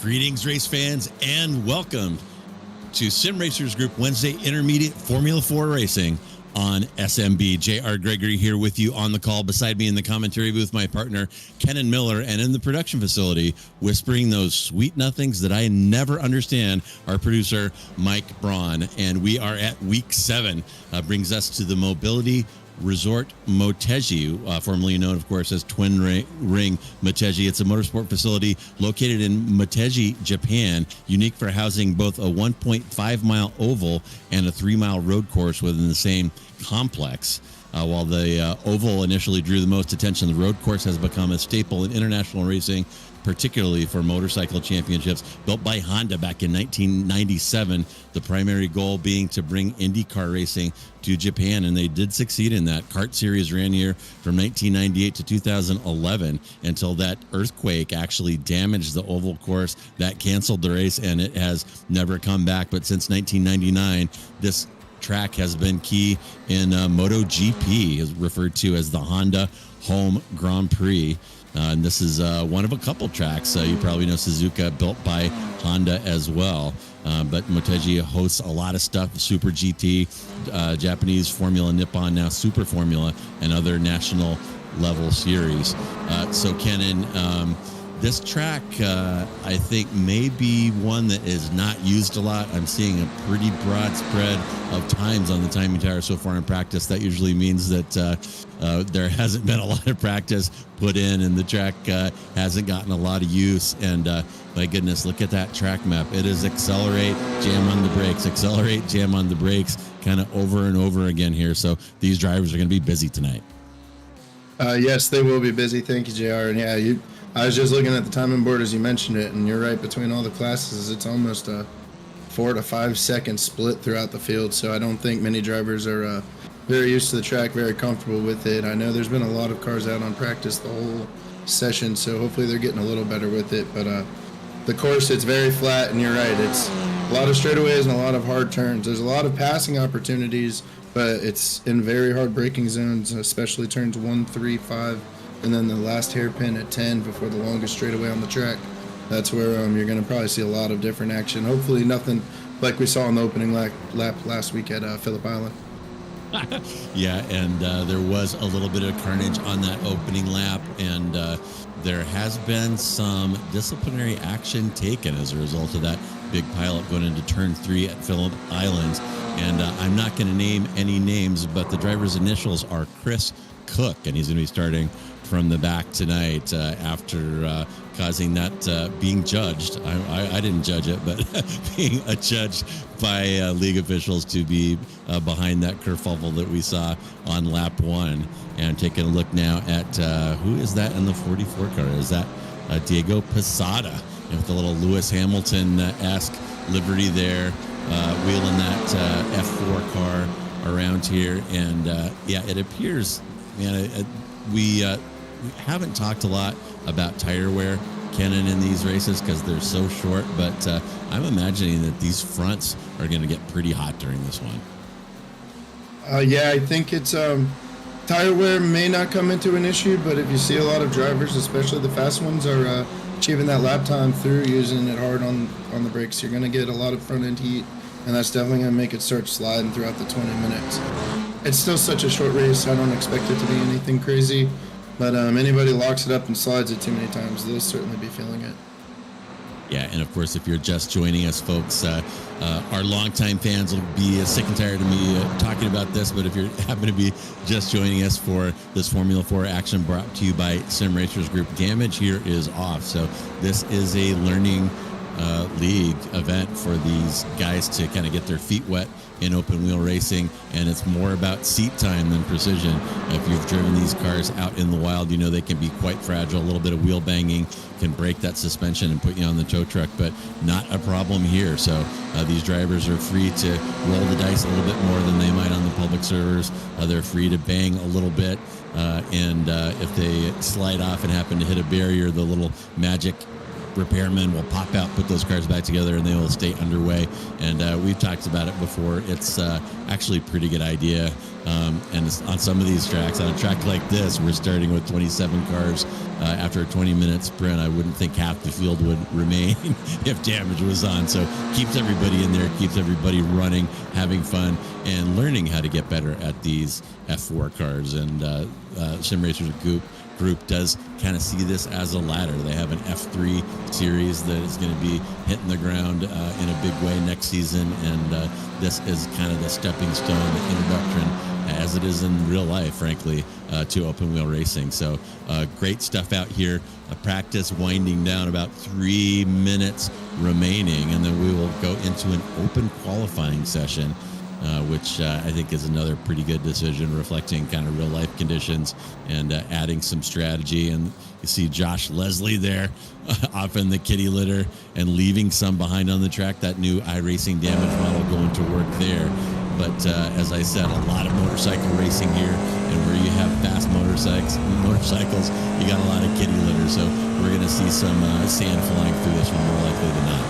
Greetings, race fans, and welcome to Sim Racers Group Wednesday Intermediate Formula 4 Racing on SMB. JR Gregory here with you on the call. Beside me in the commentary booth, my partner, Kennen Miller, and in the production facility, whispering those sweet nothings that I never understand, our producer, Mike Braun. And we are at week 7, brings us to the Mobility Resort Motegi, formerly known, of course, as Twin Ring Motegi. It's a motorsport facility located in Motegi, Japan, unique for housing both a 1.5-mile oval and a 3-mile road course within the same complex. While the oval initially drew the most attention, the road course has become a staple in international racing, particularly for motorcycle championships. Built by Honda back in 1997, the primary goal being to bring IndyCar racing to Japan, and they did succeed in that. Kart Series ran here from 1998 to 2011 until that earthquake actually damaged the oval course. That canceled the race, and it has never come back. But since 1999, this track has been key in MotoGP, is referred to as the Honda Home Grand Prix. And this is one of a couple tracks. You probably know Suzuka, built by Honda as well. But Motegi hosts a lot of stuff, Super GT, Japanese Formula Nippon, now Super Formula, and other national level series. So Kennen, this track, I think, may be one that is not used a lot. I'm seeing a pretty broad spread of times on the timing tower so far in practice. That usually means that there hasn't been a lot of practice put in, and the track hasn't gotten a lot of use. And my goodness, look at that track map. It is accelerate, jam on the brakes, accelerate, jam on the brakes, kind of over and over again here. So these drivers are going to be busy tonight. Yes, they will be busy. Thank you, JR. And yeah, I was just looking at the timing board as you mentioned it, and you're right, between all the classes, it's almost a 4 to 5 second split throughout the field. So I don't think many drivers are very used to the track, very comfortable with it. I know there's been a lot of cars out on practice the whole session, so hopefully they're getting a little better with it. But the course, it's very flat, and you're right, it's a lot of straightaways and a lot of hard turns. There's a lot of passing opportunities, but it's in very hard braking zones, especially turns 1, 3, 5, and then the last hairpin at 10 before the longest straightaway on the track. That's where you're going to probably see a lot of different action. Hopefully nothing like we saw in the opening lap last week at Phillip Island. Yeah, and there was a little bit of carnage on that opening lap, and there has been some disciplinary action taken as a result of that big pileup going into turn 3 at Phillip Island. And I'm not going to name any names, but the driver's initials are Chris Cook, and he's going to be starting from the back tonight after causing that being judged. I didn't judge it, but being adjudged by league officials to be behind that kerfuffle that we saw on lap 1. And taking a look now at who is that in the 44 car? Is that Diego Posada with the little Lewis Hamilton-esque livery there, wheeling that F4 car around here. And yeah, it appears, man, we haven't talked a lot about tire wear, Kennen, in these races because they're so short, but I'm imagining that these fronts are going to get pretty hot during this one. Yeah, I think it's tire wear may not come into an issue, but if you see a lot of drivers, especially the fast ones, are achieving that lap time through using it hard on the brakes, you're going to get a lot of front end heat, and that's definitely going to make it start sliding throughout the 20 minutes. It's still such a short race. I don't expect it to be anything crazy. But anybody locks it up and slides it too many times, they'll certainly be feeling it. Yeah, and of course, if you're just joining us, folks, our longtime fans will be sick and tired of me talking about this, but if you happen to be just joining us for this Formula 4 action brought to you by Sim Racers Group, damage here is off. So this is a learning league event for these guys to kind of get their feet wet in open wheel racing, and it's more about seat time than precision. If you've driven these cars out in the wild, you know they can be quite fragile. A little bit of wheel banging can break that suspension and put you on the tow truck, but not a problem here. So these drivers are free to roll the dice a little bit more than they might on the public servers. They're free to bang a little bit, and if they slide off and happen to hit a barrier, the little magic repairmen will pop out, put those cars back together, and they will stay underway. And we've talked about it before. It's actually a pretty good idea. And on some of these tracks, on a track like this, we're starting with 27 cars. After a 20-minute sprint, I wouldn't think half the field would remain if damage was on. So keeps everybody in there, keeps everybody running, having fun, and learning how to get better at these F4 cars. And Sim Racers group does kind of see this as a ladder. They have an F3 series that is going to be hitting the ground in a big way next season, and this is kind of the stepping stone, the introduction, as it is in real life, frankly, to open wheel racing. So great stuff out here. A practice winding down, about 3 minutes remaining, and then we will go into an open qualifying session, which I think is another pretty good decision, reflecting kind of real life conditions and adding some strategy. And you see Josh Leslie there off in the kitty litter and leaving some behind on the track. That new iRacing damage model going to work there. But as I said, a lot of motorcycle racing here, and where you have fast motorcycles, you got a lot of kitty litter. So we're going to see some sand flying through this one more likely than not.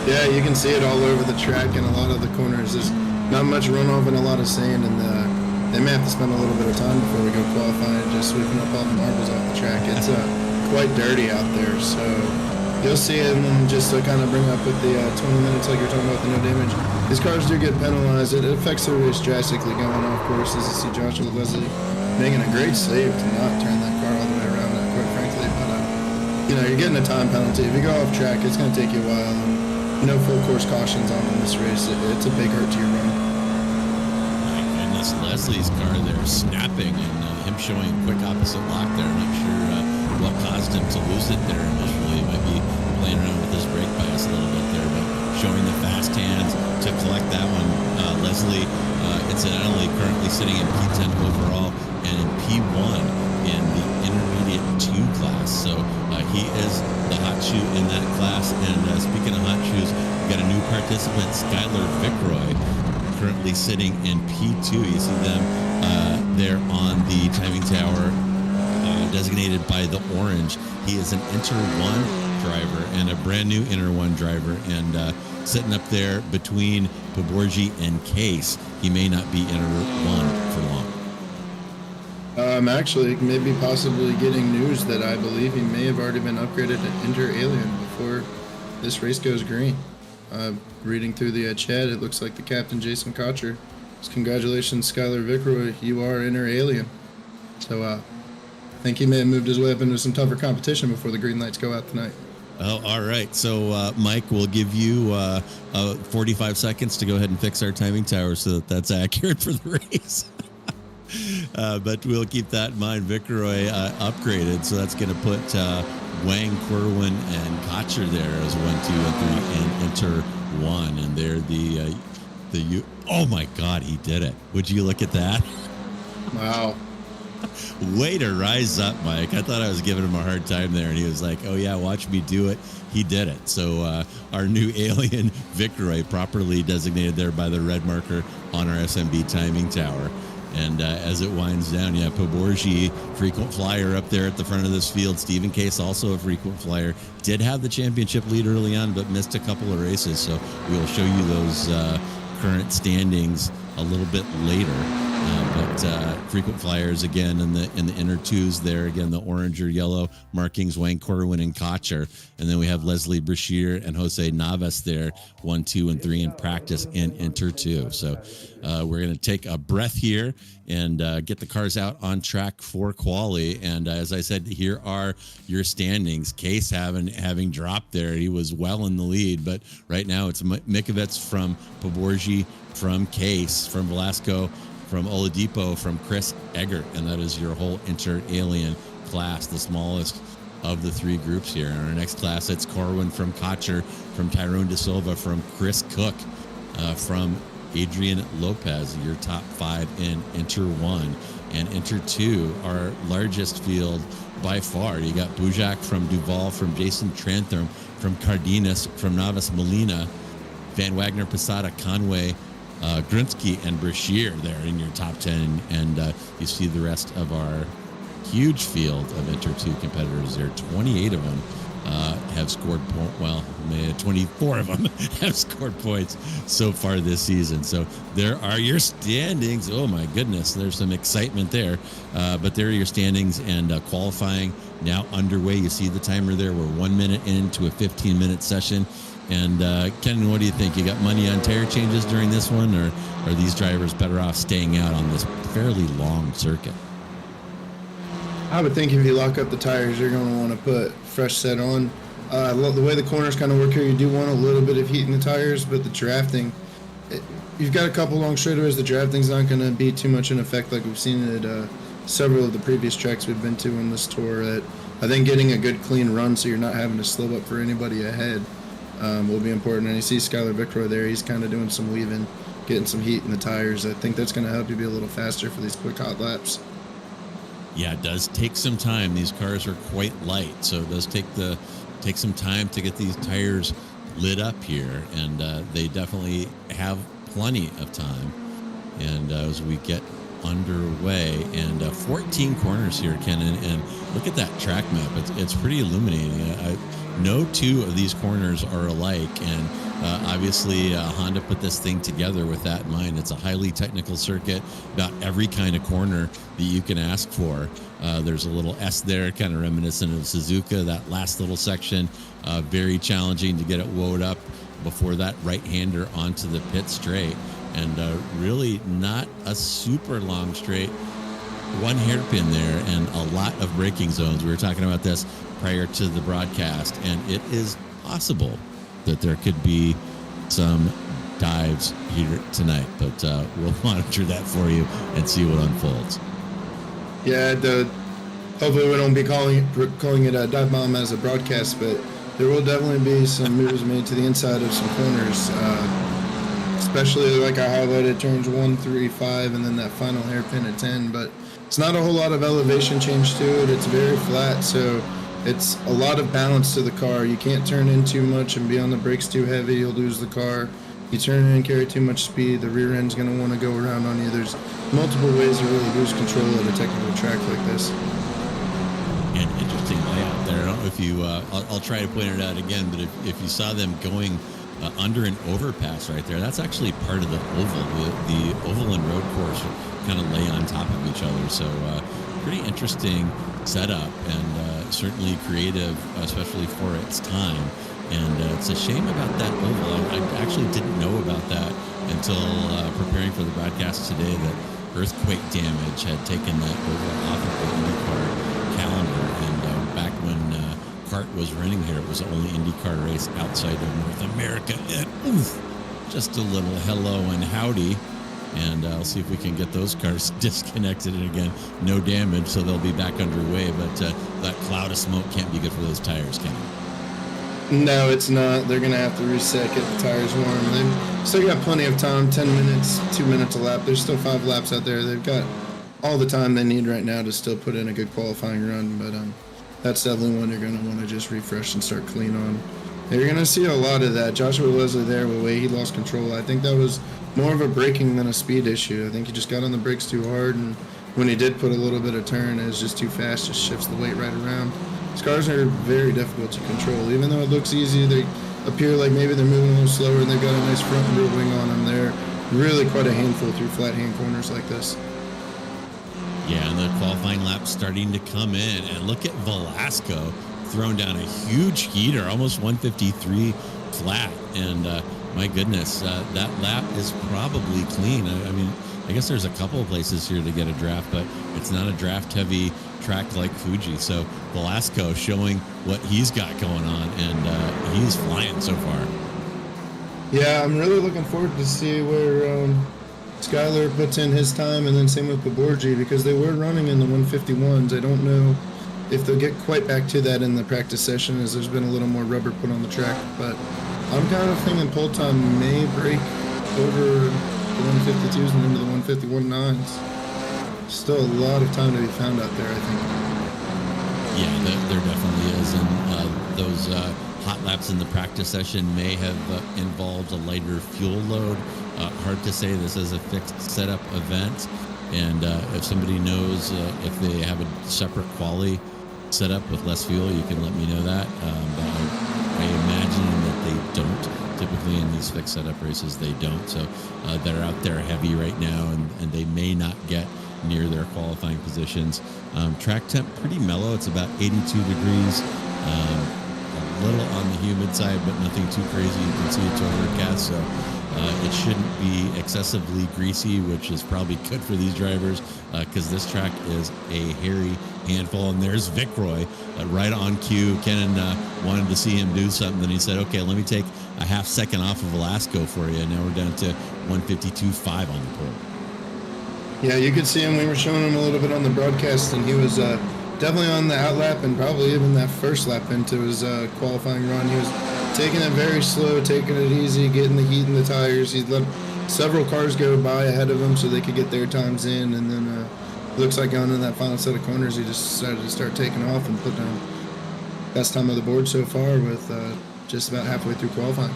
Yeah, you can see it all over the track in a lot of the corners. There's not much runoff and a lot of sand, and they may have to spend a little bit of time before we go qualifying, just sweeping up all the marbles off the track. It's quite dirty out there, so you'll see it. And just to kind of bring up with the 20 minutes, like you're talking about, the no damage, these cars do get penalized. It affects the race drastically going off courses. You see Joshua Leslie making a great save to not turn that car all the way around, quite frankly. But you're getting a time penalty. If you go off track, it's going to take you a while. And no full course cautions on in this race. It's a big hurt to your run. My goodness, Leslie's car there snapping, and him showing quick opposite lock there. I'm not sure what caused him to lose it there initially. He might be playing around with his brake bias a little bit there, but showing the fast hands to collect that one. Leslie, incidentally, currently sitting in P10 overall and in P1 in the intermediate 2 class. So he is the hot shoe in that class. And speaking of hot shoes, we've got a new participant, Skylar Vickroy, currently sitting in P2. You see them there on the timing tower, designated by the orange. He is an Inter 1 driver and a brand new Inter 1 driver, and sitting up there between Poborgi and Case. He may not be Inter 1 for long. Actually, maybe possibly getting news that I believe he may have already been upgraded to Inter Alien before this race goes green. Reading through the chat, it looks like the captain, Jason Cotcher. Congratulations, Skylar Vickroy. You are Inter Alien. So I think he may have moved his way up into some tougher competition before the green lights go out tonight. Oh, all right. So, Mike, we'll give you 45 seconds to go ahead and fix our timing tower so that that's accurate for the race. But we'll keep that in mind. Vickroy upgraded, so that's going to put Wang, Corwin, and Cotcher there as 1, 2, and 3, and Inter 1. And they're the oh my God, he did it! Would you look at that? Wow. Way to rise up, Mike. I thought I was giving him a hard time there, and he was like, oh yeah, watch me do it. He did it. So our new alien Vickroy, properly designated there by the red marker on our SMB timing tower. And as it winds down, yeah, Poborgi, frequent flyer up there at the front of this field. Stephen Case, also a frequent flyer, did have the championship lead early on, but missed a couple of races. So we will show you those current standings a little bit later. But frequent flyers again in the inner 2s there. Again, the orange or yellow markings, Wayne Corwin and Cotcher. And then we have Leslie Brashear and Jose Navas there, 1, 2, and 3 in practice and Inter 2. So we're going to take a breath here and get the cars out on track for quali. And as I said, here are your standings. Case having dropped there. He was well in the lead, but right now it's Mikovets from Poborgi, from Case, from Velasco, from Oladipo, from Chris Eggert, and that is your whole Inter Alien class, the smallest of the 3 groups here. In our next class, it's Corwin from Cotcher, from Tyrone De Silva, from Chris Cook, from Adrian Lopez, your top 5 in Inter 1. And Inter 2, our largest field by far. You got Bujak from Duval, from Jason Trantham, from Cardenas, from Navas Molina, Van Wagner, Posada, Conway, Grunsky, and Brashear there in your top 10. And you see the rest of our huge field of Inter 2 competitors there, 28 of them. have scored 24 of them have scored points so far this season. So there are your standings. Oh my goodness, there's some excitement there. But there are your standings, and qualifying now underway. You see the timer there. We're 1 minute into a 15-minute session. And Kennen, what do you think? You got money on tire changes during this one, or are these drivers better off staying out on this fairly long circuit? I would think if you lock up the tires, you're going to want to put fresh set on. The way the corners kind of work here, you do want a little bit of heat in the tires, but the drafting, you've got a couple long straightaways. The drafting's not going to be too much in effect like we've seen at several of the previous tracks we've been to on this tour. I think getting a good clean run so you're not having to slow up for anybody ahead will be important. And you see Skylar Vicroy there. He's kind of doing some weaving, getting some heat in the tires. I think that's going to help you be a little faster for these quick hot laps. Yeah, it does take some time. These cars are quite light, so it does take some time to get these tires lit up here, and they definitely have plenty of time. And as we get underway, and 14 corners here, Kennen, and look at that track map. It's pretty illuminating. No two of these corners are alike, and obviously Honda put this thing together with that in mind. It's a highly technical circuit, about every kind of corner that you can ask for. There's a little S there, kind of reminiscent of Suzuka. That last little section, very challenging to get it woed up before that right-hander onto the pit straight. And really not a super long straight, one hairpin there, and a lot of braking zones. We were talking about this prior to the broadcast, and it is possible that there could be some dives here tonight, but we'll monitor that for you and see what unfolds. Yeah, hopefully we don't be calling it a dive bomb as a broadcast, but there will definitely be some moves made to the inside of some corners, especially like I highlighted turns 1, 3, 5, and then that final hairpin at 10. But it's not a whole lot of elevation change to it. It's very flat, so it's a lot of balance to the car. You can't turn in too much and be on the brakes too heavy. You'll lose the car. You turn in and carry too much speed, the rear end's going to want to go around on you. There's multiple ways to really lose control at a technical track like this. And interesting layout there. I don't know if you, I'll try to point it out again, but if you saw them going under an overpass right there, that's actually part of the oval. The oval and road course kind of lay on top of each other. So pretty interesting setup, and certainly creative, especially for its time. And it's a shame about that oval. I actually didn't know about that until preparing for the broadcast today, that earthquake damage had taken that oval off of the IndyCar calendar. And back when CART was running here, it was the only IndyCar race outside of North America. And just a little hello and howdy. And I'll see if we can get those cars disconnected. And again, no damage, so they'll be back underway. But that cloud of smoke can't be good for those tires, can it? No, it's not. They're going to have to reset, get the tires warm. They've still got plenty of time, 10 minutes, 2 minutes a lap. There's still 5 laps out there. They've got all the time they need right now to still put in a good qualifying run. But that's definitely one you're going to want to just refresh and start clean on. You're going to see a lot of that. Joshua Leslie there, the way he lost control, I think that was more of a braking than a speed issue. I think he just got on the brakes too hard, and when he did put a little bit of turn, it was just too fast, just shifts the weight right around. These cars are very difficult to control. Even though it looks easy, they appear like maybe they're moving a little slower, and they've got a nice front and rear wing on them. They're really quite a handful through flat hand corners like this. Yeah, and the qualifying lap's starting to come in. And look at Velasco throwing down a huge heater, almost 153 flat. And my goodness, that lap is probably clean. I mean, I guess there's a couple of places here to get a draft, but it's not a draft-heavy track like Fuji. So Velasco showing what he's got going on, and he's flying so far. Yeah, I'm really looking forward to see where Skyler puts in his time, and then same with Paborgi, because they were running in the 151s. I don't know if they'll get quite back to that in the practice session, as there's been a little more rubber put on the track. But I'm kind of thinking pole time may break over the 152s and into the 151.9s. Still a lot of time to be found out there, I think. Yeah, there definitely is. And those hot laps in the practice session may have involved a lighter fuel load. Hard to say. This is a fixed setup event. And if somebody knows if they have a separate quali setup with less fuel, you can let me know that. But I imagine that they don't. Typically in these fixed setup races, they don't. So they're out there heavy right now, and they may not get near their qualifying positions. Track temp pretty mellow. It's about 82 degrees. A little on the humid side, but nothing too crazy. You can see it's overcast, so it shouldn't be excessively greasy, which is probably good for these drivers because this track is a hairy handful. And there's Vicroy right on cue. Kennen wanted to see him do something, and he said, okay, let me take a half second off of Velasco for you. Now we're down to 152.5 on the pole. Yeah, you could see him. We were showing him a little bit on the broadcast, and he was definitely on the outlap and probably even that first lap into his qualifying run. He was taking it very slow, taking it easy, getting the heat in the tires. He let several cars go by ahead of him so they could get their times in, and then looks like going in that final set of corners, he just decided to start taking off and put down best time of the board so far with just about halfway through qualifying.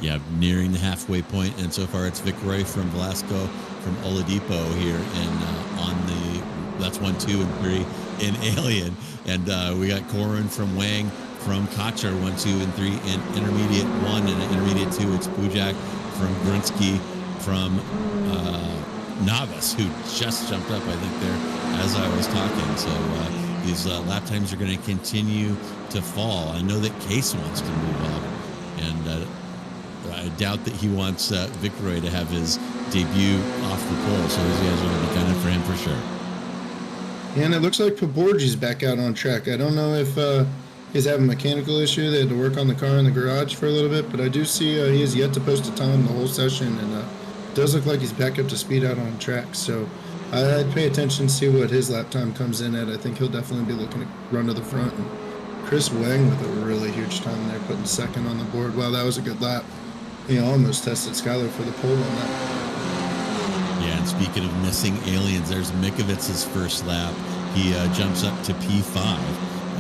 Yeah, nearing the halfway point, and so far it's Vicroy from Velasco from Oladipo here, and on the that's 1, 2, and 3 in Alien, and we got Corin from Wang from Cotcher 1, 2, and 3 in intermediate 1, and intermediate 2 it's Bujak from Grunsky from Novice, who just jumped up, I think, there as I was talking. So these lap times are going to continue to fall. I know that Case wants to move up, and I doubt that he wants Vicroy to have his debut off the pole, so these guys are going to be gunning for him for sure. Yeah, and it looks like Poborgi's back out on track. I don't know if he's having a mechanical issue. They had to work on the car in the garage for a little bit, but I do see he has yet to post a time the whole session, and it does look like he's back up to speed out on track. So I'd pay attention to see what his lap time comes in at. I think he'll definitely be looking to run to the front. And Chris Wang with a really huge time there, putting second on the board. Wow, that was a good lap. He almost tested Skyler for the pole on that. Yeah, and speaking of missing aliens, there's Mikovitz's first lap. He jumps up to P5,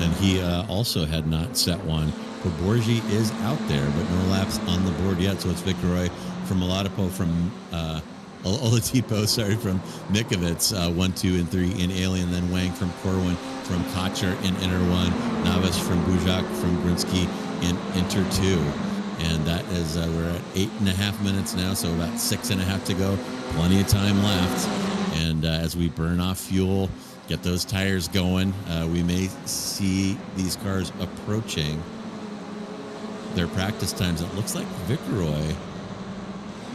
and he also had not set one. Poborgi is out there, but no laps on the board yet, so it's Vicroy from Oladipo from Oladipo, sorry, from Mikovitz, 1, 2, and 3 in Alien, then Wang from Corwin from Cotcher in Inter 1, Navas from Bujak from Grunsky in Inter 2. And that is, we're at 8.5 minutes now, so about 6.5 to go. Plenty of time left. And as we burn off fuel, get those tires going, we may see these cars approaching their practice times. It looks like Vicroy,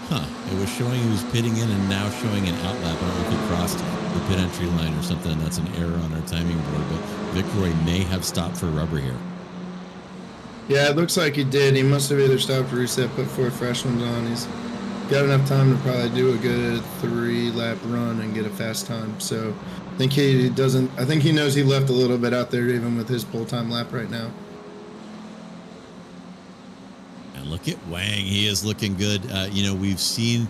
it was showing he was pitting in and now showing an outlap. I don't know if he crossed the pit entry line or something. That's an error on our timing board, but Vicroy may have stopped for rubber here. Yeah, it looks like he did. He must have either stopped or reset, put 4 fresh ones on. He's got enough time to probably do a good 3-lap run and get a fast time. So I think he doesn't. I think he knows he left a little bit out there, even with his pole time lap right now. And look at Wang. He is looking good. We've seen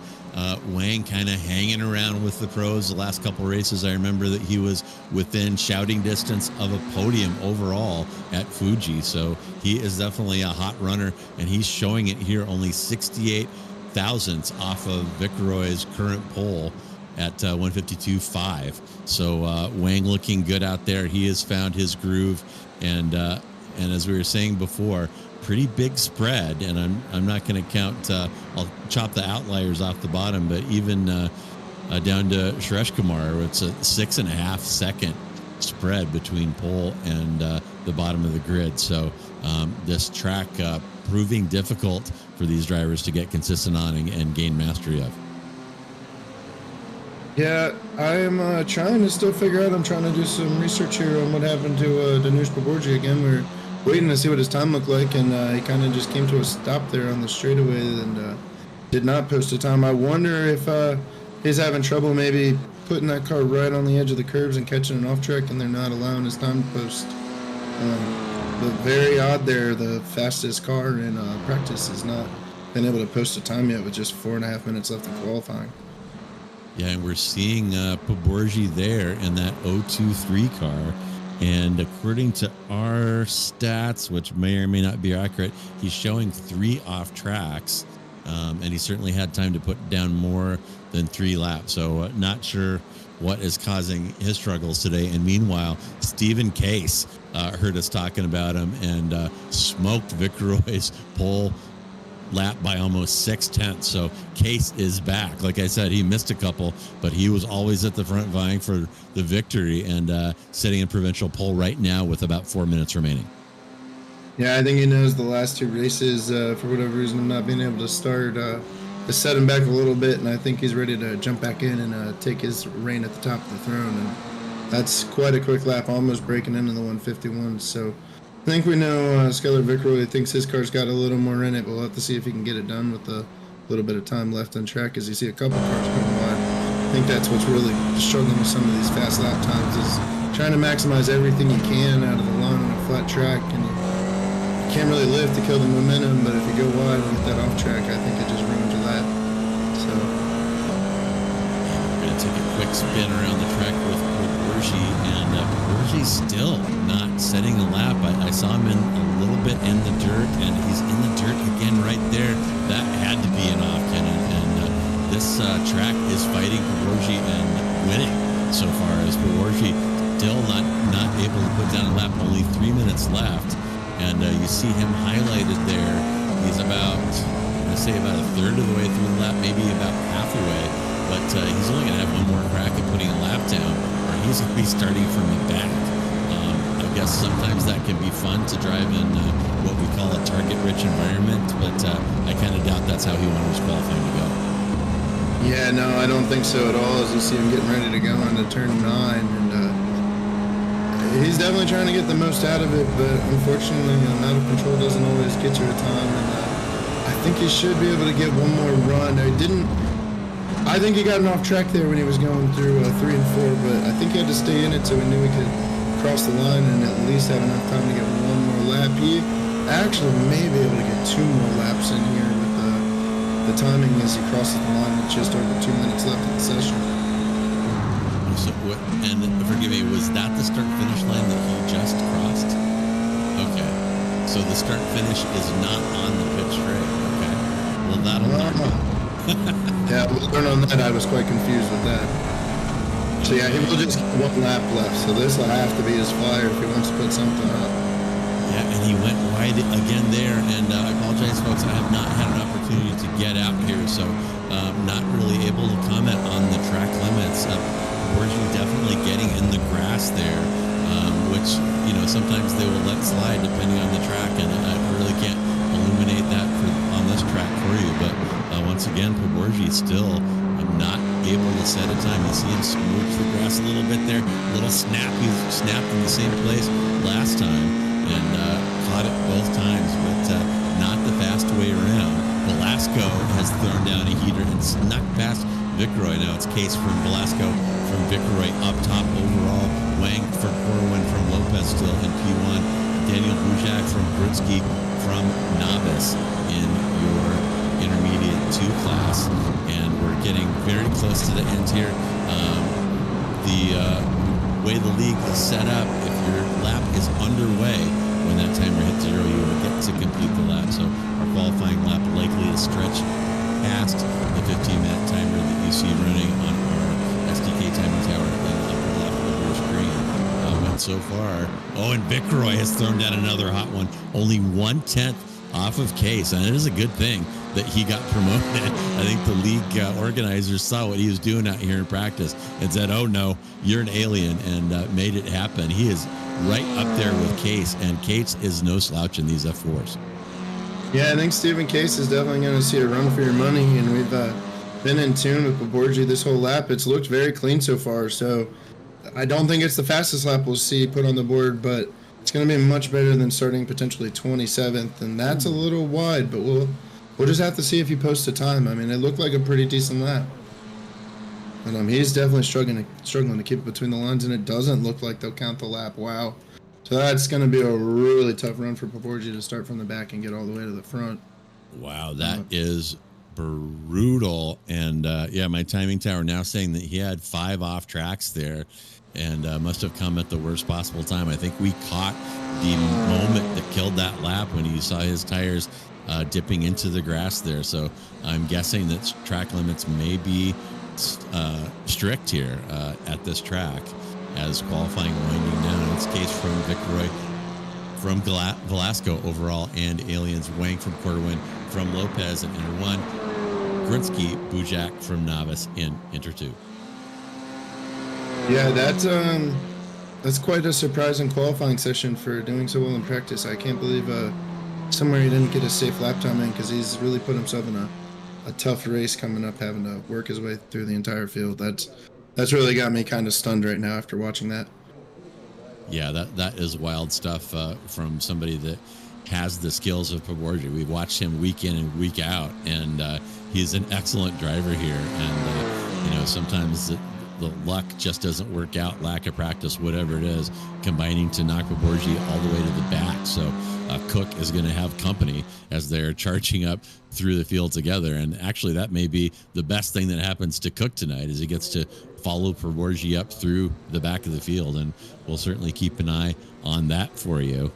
Wang kind of hanging around with the pros the last couple races. I remember that he was within shouting distance of a podium overall at Fuji. So he is definitely a hot runner, and he's showing it here, only 68 thousandths off of Vicroy's current pole at 152.5. So Wang looking good out there. He has found his groove, and as we were saying before, pretty big spread, and I'm not going to count. I'll chop the outliers off the bottom, but even down to Suresh Kumar, it's a 6.5 second spread between pole and the bottom of the grid. So this track proving difficult for these drivers to get consistent on and gain mastery of. Yeah, I'm trying to still figure out. I'm trying to do some research here on what happened to Danush Poborgi again. We're waiting to see what his time looked like, and he kind of just came to a stop there on the straightaway and did not post a time. I wonder if he's having trouble maybe putting that car right on the edge of the curbs and catching an off track, and they're not allowing his time to post. But very odd there. The fastest car in practice has not been able to post a time yet with just 4.5 minutes left in qualifying. Yeah, and we're seeing Poborgi there in that 023 car. And according to our stats, which may or may not be accurate, he's showing 3 off tracks. And he certainly had time to put down more than 3 laps. So not sure what is causing his struggles today. And meanwhile, Stephen Case heard us talking about him and smoked Viceroy's pole lap by almost 6/10. So Case is back. Like I said, he missed a couple, but he was always at the front vying for the victory and sitting in provincial pole right now with about 4 minutes remaining. Yeah, I think he knows the last 2 races, for whatever reason, I'm not being able to start, to set him back a little bit, and I think he's ready to jump back in and take his reign at the top of the throne. And that's quite a quick lap, almost breaking into the 151. So I think we know Skylar Viceroy thinks his car's got a little more in it, but we'll have to see if he can get it done with a little bit of time left on track, as you see a couple cars going wide. I think that's what's really struggling with some of these fast lap times, is trying to maximize everything you can out of the line on a flat track, and you can't really lift to kill the momentum, but if you go wide and get that off track, I think it just ruins your lap. So we're going to take a quick spin around the track with Borgi, and Borgi's still not setting a lap. I saw him in a little bit in the dirt, and he's in the dirt again right there. That had to be an off, Kennen, and this track is fighting Borgi and winning so far, as Borgi still not able to put down a lap, only 3 minutes left. And you see him highlighted there. He's about, I'm going to say about a third of the way through the lap, maybe about half the way. But he's only going to have one more crack at putting a lap down, or he's going to be starting from the back. I guess sometimes that can be fun to drive in what we call a target-rich environment, but I kind of doubt that's how he wanted his qualifying to go. yeah, no, I don't think so at all, as you see him getting ready to go into turn 9, and he's definitely trying to get the most out of it, but unfortunately, out of control doesn't always get you a time, and I think he should be able to get one more run. I think he got an off track there when he was going through 3 and 4, but I think he had to stay in it so he knew he could cross the line and at least have enough time to get one more lap. He actually may be able to get 2 more laps in here with the timing as he crosses the line with just over 2 minutes left in the session. So, and forgive me, was that the start-finish line that he just crossed? Okay. So the start-finish is not on the pit straight. Okay. Well, that'll learn me. Yeah, we'll learn on that. I was quite confused with that. So yeah, he will just get 1 lap left. So this will have to be his flyer if he wants to put something up. Yeah, and he went wide again there. And I apologize, folks. I have not had an opportunity to get out here, so not really able to comment on the track limits. Borgi definitely getting in the grass there, which, sometimes they will let slide depending on the track, and I really can't illuminate that on this track for you. But once again, Borgi still not able to set a time. You see him smooch the grass a little bit there, a little snap. He snapped in the same place last time and caught it both times, but not the fast way around. Velasco has thrown down a heater and snuck past Viceroy. Now it's Case from Velasco from Viceroy up top overall. Wang from Corwin from Lopez still in P1. Daniel Bujak from Brutsky from Novice in your intermediate 2 class. And we're getting very close to the end here. The way the league is set up, if your lap is underway, when that timer hits 0, you will get to complete the lap. So our qualifying lap likely to stretch past the 15-minute timer that you see running on our SDK timing tower in the upper left of your screen. But so far, and Viceroy has thrown down another hot one, only 1/10 off of Case, and it is a good thing that he got promoted. I think the league organizers saw what he was doing out here in practice and said, "Oh no, you're an alien," and made it happen. He is right up there with Case, and Case is no slouch in these F4s. Yeah, I think Stephen Case is definitely going to see a run for your money, and we've been in tune with Borgi this whole lap. It's looked very clean so far, so I don't think it's the fastest lap we'll see put on the board, but it's going to be much better than starting potentially 27th, and that's a little wide, but we'll just have to see if he posts a time. I mean, it looked like a pretty decent lap. But he's definitely struggling to keep it between the lines, and it doesn't look like they'll count the lap. Wow. So that's going to be a really tough run for Borgi to start from the back and get all the way to the front. Wow, that is brutal. And my timing tower now saying that he had 5 off tracks there and must have come at the worst possible time. I think we caught the moment that killed that lap when you saw his tires dipping into the grass there. So I'm guessing that track limits may be strict here at this track as qualifying winding down. It's Case from Vicroy, from Velasco overall, and Aliens. Wang from Corwin, from Lopez in Inter 1. Grinsky, Bujak from Novice in Inter 2. Yeah, that's quite a surprising qualifying session for doing so well in practice. I can't believe somewhere he didn't get a safe lap time in, because he's really put himself in a tough race coming up, having to work his way through the entire field. That's really got me kind of stunned right now after watching that. Yeah, that is wild stuff from somebody that has the skills of Paborgi. We've watched him week in and week out, and he's an excellent driver here. And sometimes the luck just doesn't work out, lack of practice, whatever it is, combining to knock Paborgi all the way to the back. So Cook is going to have company as they're charging up through the field together. And actually, that may be the best thing that happens to Cook tonight, is he gets to follow Paborgi up through the back of the field. And we'll certainly keep an eye on that for you.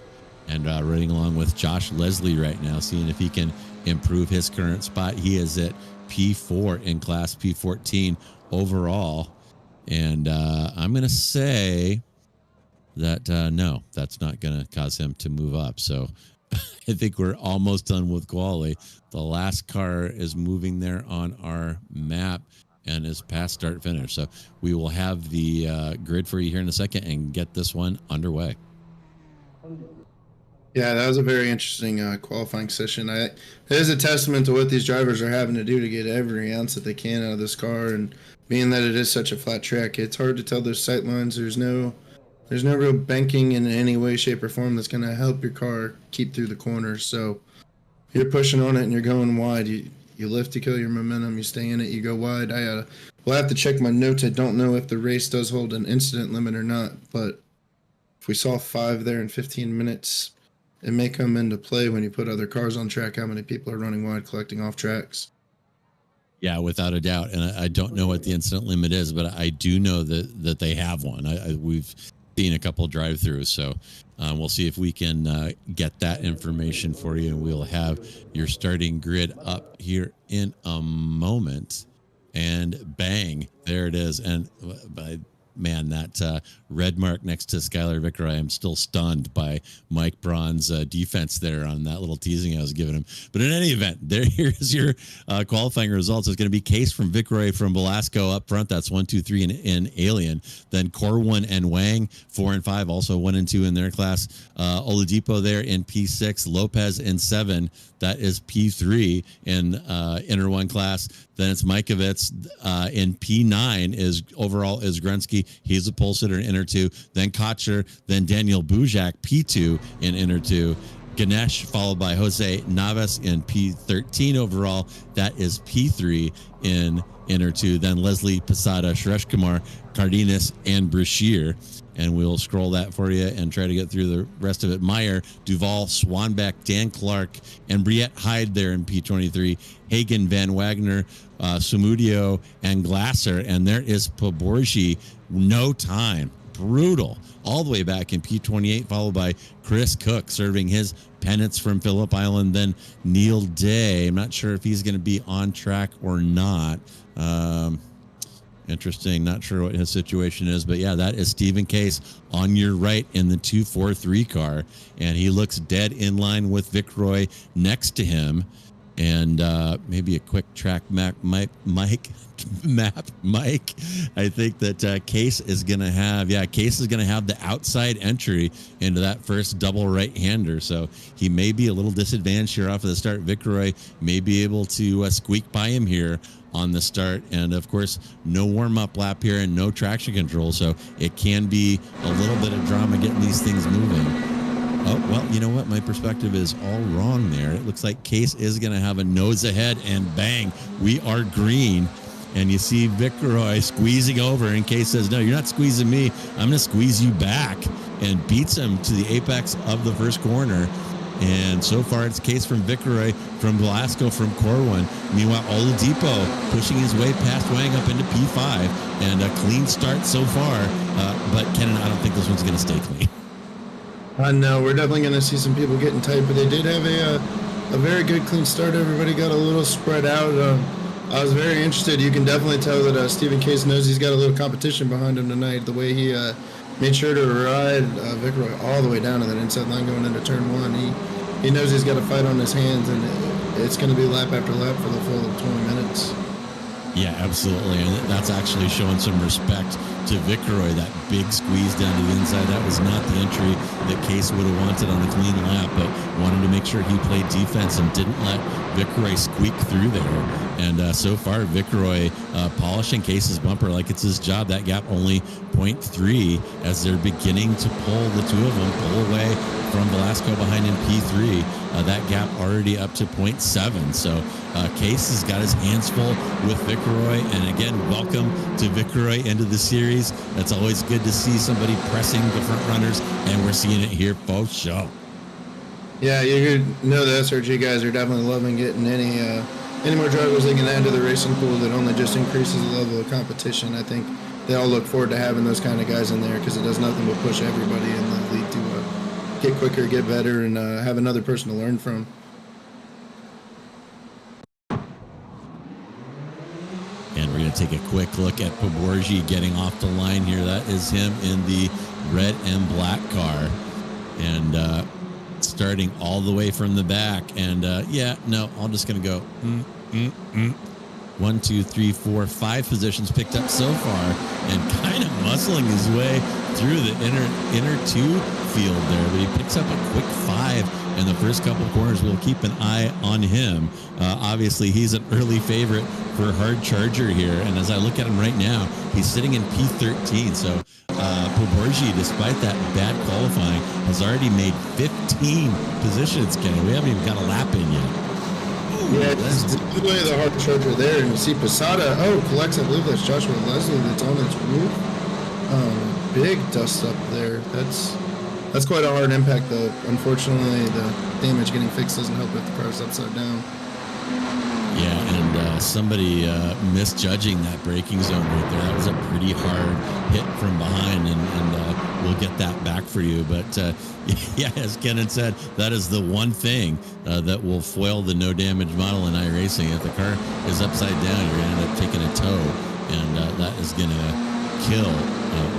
And running along with Josh Leslie right now, seeing if he can improve his current spot. He is at P4 in class, P14 overall. And I'm going to say that no, that's not going to cause him to move up. So I think we're almost done with quali. The last car is moving there on our map and is past start finish. So we will have the grid for you here in a second and get this one underway. Yeah, that was a very interesting qualifying session. It is a testament to what these drivers are having to do to get every ounce that they can out of this car. And being that it is such a flat track, it's hard to tell those sight lines. There's no real banking in any way, shape, or form that's going to help your car keep through the corners. So you're pushing on it and you're going wide. You lift to kill your momentum. You stay in it, you go wide. We'll have to check my notes. I don't know if the race does hold an incident limit or not, but if we saw 5 there in 15 minutes, it may come into play when you put other cars on track, how many people are running wide, collecting off tracks. Yeah, without a doubt. And I don't know what the incident limit is, but I do know that they have one. We've seen a couple drive-throughs, so we'll see if we can get that information for you, and we'll have your starting grid up here in a moment. And bang, there it is. And man, that red mark next to Skylar Vicker, I am still stunned by Mike Braun's defense there on that little teasing I was giving him. But in any event, here's your qualifying results. It's going to be Case from Vicroy from Velasco up front. That's 1, 2, 3 in Alien. Then Corwin and Wang, 4 and 5, also 1 and 2 in their class. Oladipo there in P6. Lopez in 7. That is P3 in Inter 1 class. Then it's Mikovits in P9 is Grunsky. He's a pole sitter in Inter 2. Then Cotcher. Then Daniel Bujak, P2 in Inter 2. Ganesh, followed by Jose Navas in P13 overall. That is P3 in Inter 2. Then Leslie Posada, Suresh Kumar, Cardenas, and Brashear. And we'll scroll that for you and try to get through the rest of it. Meyer, Duval, Swanbeck, Dan Clark, and Briette Hyde there in P23. Hagen, Van Wagner, Sumudio, and Glasser. And there is Paborgi, no time. Brutal. All the way back in P28, followed by Chris Cook serving his pennants from Phillip Island. Then Neil Day. I'm not sure if he's going to be on track or not. Interesting. Not sure what his situation is, but yeah, that is Stephen Case on your right in the 243 car, and he looks dead in line with Vicroy next to him. And maybe a quick track map, Mike. I think that Case is going to have the outside entry into that first double right-hander. So he may be a little disadvantaged here off of the start. Vicroy may be able to squeak by him here on the start. And of course, no warm-up lap here and no traction control. So it can be a little bit of drama getting these things moving. Oh, well, you know what? My perspective is all wrong there. It looks like Case is going to have a nose ahead, and bang, we are green. And you see Vicroy squeezing over, and Case says, no, you're not squeezing me. I'm going to squeeze you back, and beats him to the apex of the first corner. And so far, it's Case from Vicroy, from Velasco, from Corwin. Meanwhile, Oladipo pushing his way past Wang up into P5, and a clean start so far. But Kennen, I don't think this one's going to stay clean. No, we're definitely going to see some people getting tight, but they did have a very good clean start. Everybody got a little spread out. I was very interested. You can definitely tell that Stephen Case knows he's got a little competition behind him tonight. The way he made sure to ride Viceroy all the way down to that inside line going into turn one. He knows he's got a fight on his hands, and it's going to be lap after lap for the full 20 minutes. Yeah, absolutely. And that's actually showing some respect to Viceroy. That big squeeze down to the inside, that was not the entry that Case would have wanted on a clean lap, but wanted to make sure he played defense and didn't let Viceroy squeak through there. And so far, Viceroy polishing Case's bumper like it's his job. That gap only 0.3 as they're beginning to pull the two of them, pull away from Velasco behind in P3. That gap already up to 0.7. So Case has got his hands full with Viceroy. And again, welcome to Viceroy into the series. It's always good to see somebody pressing the front runners, and we're seeing it here for sure. Yeah, you know the SRG guys are definitely loving getting any more drivers they can add to the racing pool that only just increases the level of competition. I think they all look forward to having those kind of guys in there because it does nothing but push everybody in the league to get quicker, get better, and have another person to learn from. And we're going to take a quick look at Poborgi getting off the line here. That is him in the red and black car. And starting all the way from the back. And yeah, no, I'm just going to go 1, 2, 3, 4, 5 positions picked up so far, and kind of muscling his way through the inner two field there. But he picks up a quick 5 in the first couple of corners. We'll keep an eye on him. Obviously, he's an early favorite for hard charger here. And as I look at him right now, he's sitting in P13. So Poborgi, despite that bad qualifying, has already made 15 positions, Kenny. We haven't even got a lap in yet. Yeah, it's definitely the hard charger there. And you see Posada, collects, I believe that's Joshua Leslie that's on his roof. Big dust up there. That's quite a hard impact, though. Unfortunately, the damage getting fixed doesn't help if the car's upside down. Yeah, and somebody misjudging that braking zone right there. That was a pretty hard hit from behind, and we'll get that back for you. But yeah, as Kennen said, that is the one thing that will foil the no damage model in iRacing. If the car is upside down, you're going to end up taking a tow, and that is going to kill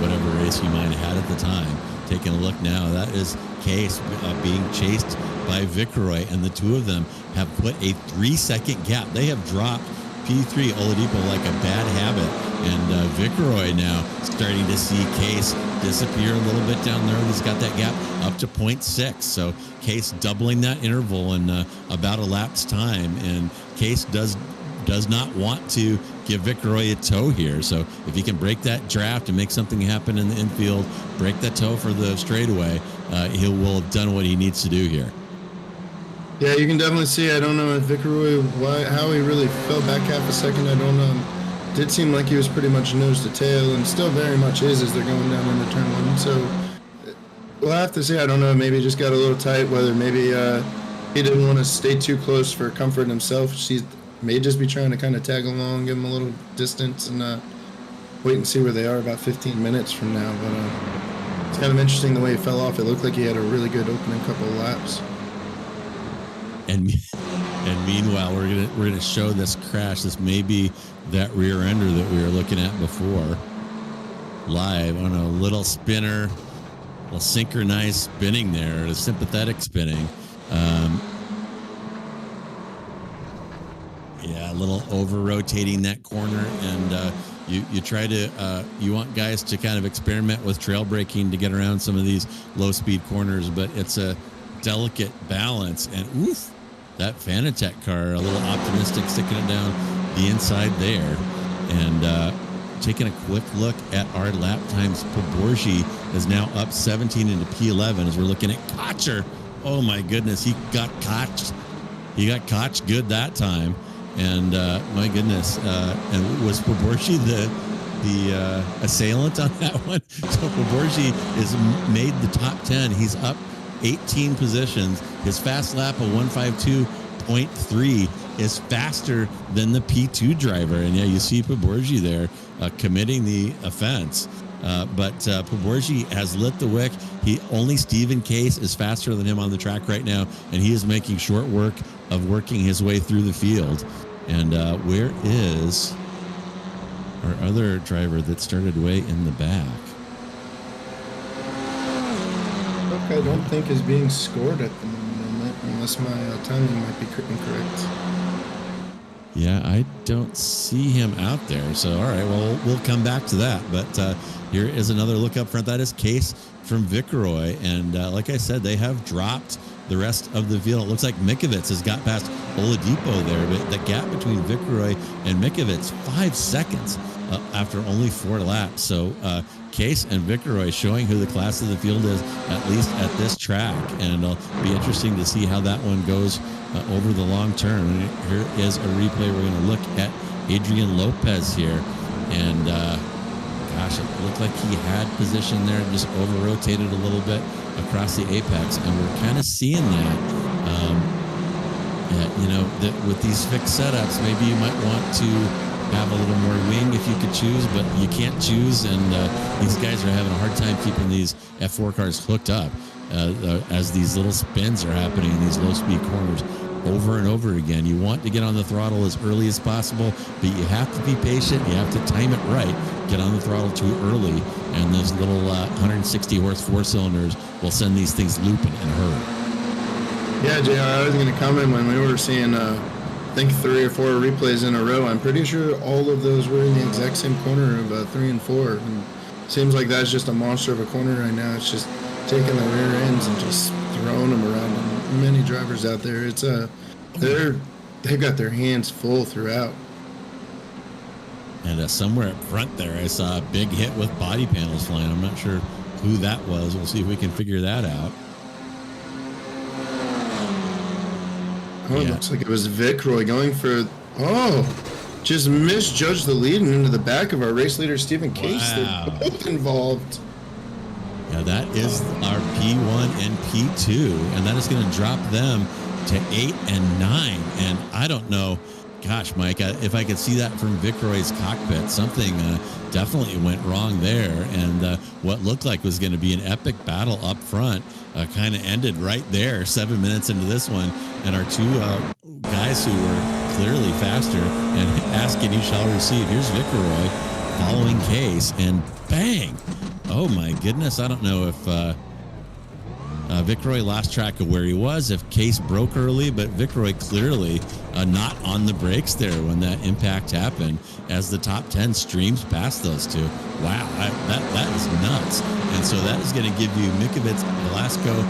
whatever race you might have had at the time. Taking a look now, that is Case being chased by Viceroy, and the two of them have put a 3-second gap. They have dropped P3 Oladipo like a bad habit, and Viceroy now starting to see Case disappear a little bit down there. He's got that gap up to 0.6, so Case doubling that interval in about a lap's time, and Case does not want to give Viceroy a tow here. So if he can break that draft and make something happen in the infield, break that tow for the straightaway, he will have done what he needs to do here. Yeah, you can definitely see. I don't know if Viceroy, how he really fell back half a second. I don't know. Did seem like he was pretty much nose to tail, and still very much is as they're going down into turn one. So we'll have to see. I don't know. Maybe he just got a little tight. Whether maybe he didn't want to stay too close for comfort himself. She may just be trying to kind of tag along, give him a little distance, and wait and see where they are about 15 minutes from now. But it's kind of interesting the way he fell off. It looked like he had a really good opening couple of laps. And meanwhile, we're gonna show this crash. This may be that rear ender that we were looking at before, live on a little spinner, a synchronized spinning there, a sympathetic spinning. Yeah, a little over rotating that corner, and you try to you want guys to kind of experiment with trail braking to get around some of these low speed corners, but it's a delicate balance. And oof, that Fanatec car, a little optimistic, sticking it down the inside there. And taking a quick look at our lap times, Poborgi is now up 17 into P11 as we're looking at Cotcher. Oh my goodness, he got cotched. He got cotched good that time. And my goodness, and was Poborgi the assailant on that one? So Poborgi is made the top 10. He's up 18 positions. His fast lap of 152.3 is faster than the P2 driver. And yeah, you see Poborgi there committing the offense. But Poborgi has lit the wick. Only Stephen Case is faster than him on the track right now, and he is making short work of working his way through the field. And where is our other driver that started way in the back? I don't think is being scored at the moment, unless my timing might be incorrect. Yeah, I don't see him out there. So, all right, well, we'll come back to that. But here is another look up front. That is Case from Vicroy. And like I said, they have dropped the rest of the field. It looks like Mikovits has got past Oladipo there, but the gap between Vicroy and Mikovits, 5 seconds after only 4 laps. So Case and Vicroy showing who the class of the field is, at least at this track. And it'll be interesting to see how that one goes over the long term. And here is a replay. We're going to look at Adrian Lopez here. And gosh, it looked like he had position there, just over-rotated a little bit across the apex. And we're kind of seeing that. With these fixed setups, maybe you might want to have a little more wing if you could choose, but you can't choose. And these guys are having a hard time keeping these F4 cars hooked up as these little spins are happening in these low-speed corners over and over again. You want to get on the throttle as early as possible, but you have to be patient. You have to time it right. Get on the throttle too early, and those little 160 horse 4-cylinders will send these things looping and hurry. Yeah, JR, I was going to comment when we were seeing, I think 3 or 4 replays in a row. I'm pretty sure all of those were in the exact same corner of 3 and 4. And seems like that's just a monster of a corner right now. It's just taking the rear ends and just throwing them around. And many drivers out there, it's they've got their hands full throughout. And somewhere up front there, I saw a big hit with body panels flying. I'm not sure who that was. We'll see if we can figure that out. Oh, it looks like it was Vicroy going for, just misjudged the lead and into the back of our race leader, Stephen Case. Wow. They're both involved. Yeah, that is our P1 and P2, and that is going to drop them to 8 and 9. And I don't know, gosh, Mike, if I could see that from Vicroy's cockpit, something definitely went wrong there. And what looked like was going to be an epic battle up front kind of ended right there, 7 minutes into this one. And our two guys who were clearly faster and asking you shall receive. Here's Vicroy following Case, and bang! Oh my goodness! I don't know if Vicroy lost track of where he was, if Case broke early, but Vicroy clearly not on the brakes there when that impact happened as the top 10 streams past those two. Wow, that is nuts. And so that is going to give you Mikovits, Velasco,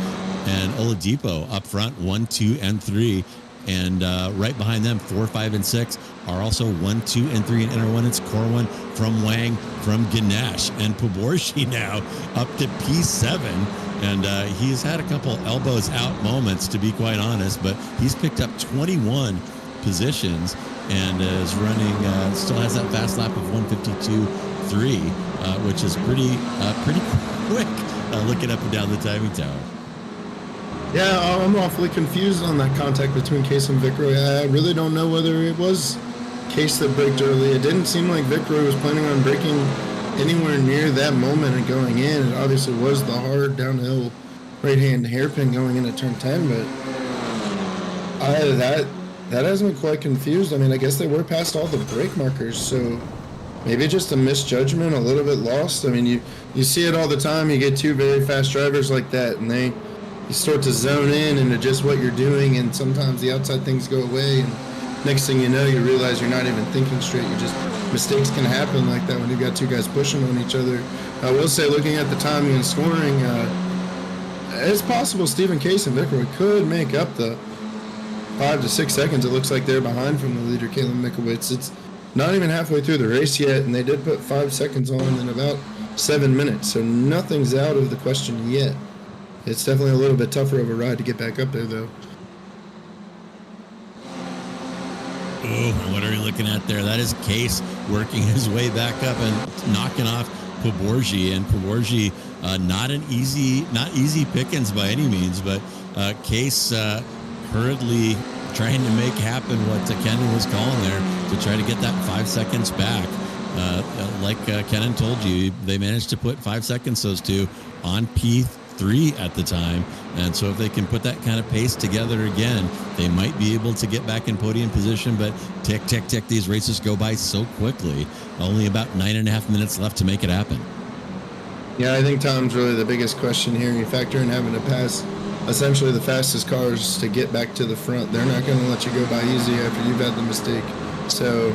and Oladipo up front, 1, 2, and 3. And right behind them, 4, 5, and 6 are also 1, 2, and 3 in inner one. It's Corwin from Wang, from Ganesh, and Poborshi now up to P7. And he's had a couple elbows out moments, to be quite honest, but he's picked up 21 positions and is running, still has that fast lap of 152.3, which is pretty quick looking up and down the timing tower. Yeah, I'm awfully confused on that contact between Case and Vicroy. I really don't know whether it was Case that braked early. It didn't seem like Vicroy was planning on braking anywhere near that moment and going in. It obviously was the hard downhill right-hand hairpin going into turn 10, but that has me quite confused. I mean, I guess they were past all the brake markers, so maybe just a misjudgment, a little bit lost. I mean, you see it all the time. You get two very fast drivers like that, and you start to zone in into just what you're doing, and sometimes the outside things go away, and next thing you know, you realize you're not even thinking straight. Mistakes can happen like that when you've got two guys pushing on each other. I will say, looking at the timing and scoring, it's possible Stephen Case and Vicroy could make up the 5 to 6 seconds. It looks like they're behind from the leader, Kalen Mikowitz. It's not even halfway through the race yet, and they did put 5 seconds on in about 7 minutes, so nothing's out of the question yet. It's definitely a little bit tougher of a ride to get back up there, though. Oh, what are we looking at there? That is Case working his way back up and knocking off Poborji. And Poborji, not easy pickings by any means, but Case hurriedly trying to make happen what Kennen was calling there to try to get that 5 seconds back. Like Kennen told you, they managed to put 5 seconds, those two, on F3 at the time. And so if they can put that kind of pace together again, they might be able to get back in podium position. But tick, tick, tick, these races go by so quickly. Only about 9.5 minutes left to make it happen. Yeah, I think time's really the biggest question here. You factor in having to pass essentially the fastest cars to get back to the front. They're not going to let you go by easy after you've had the mistake. So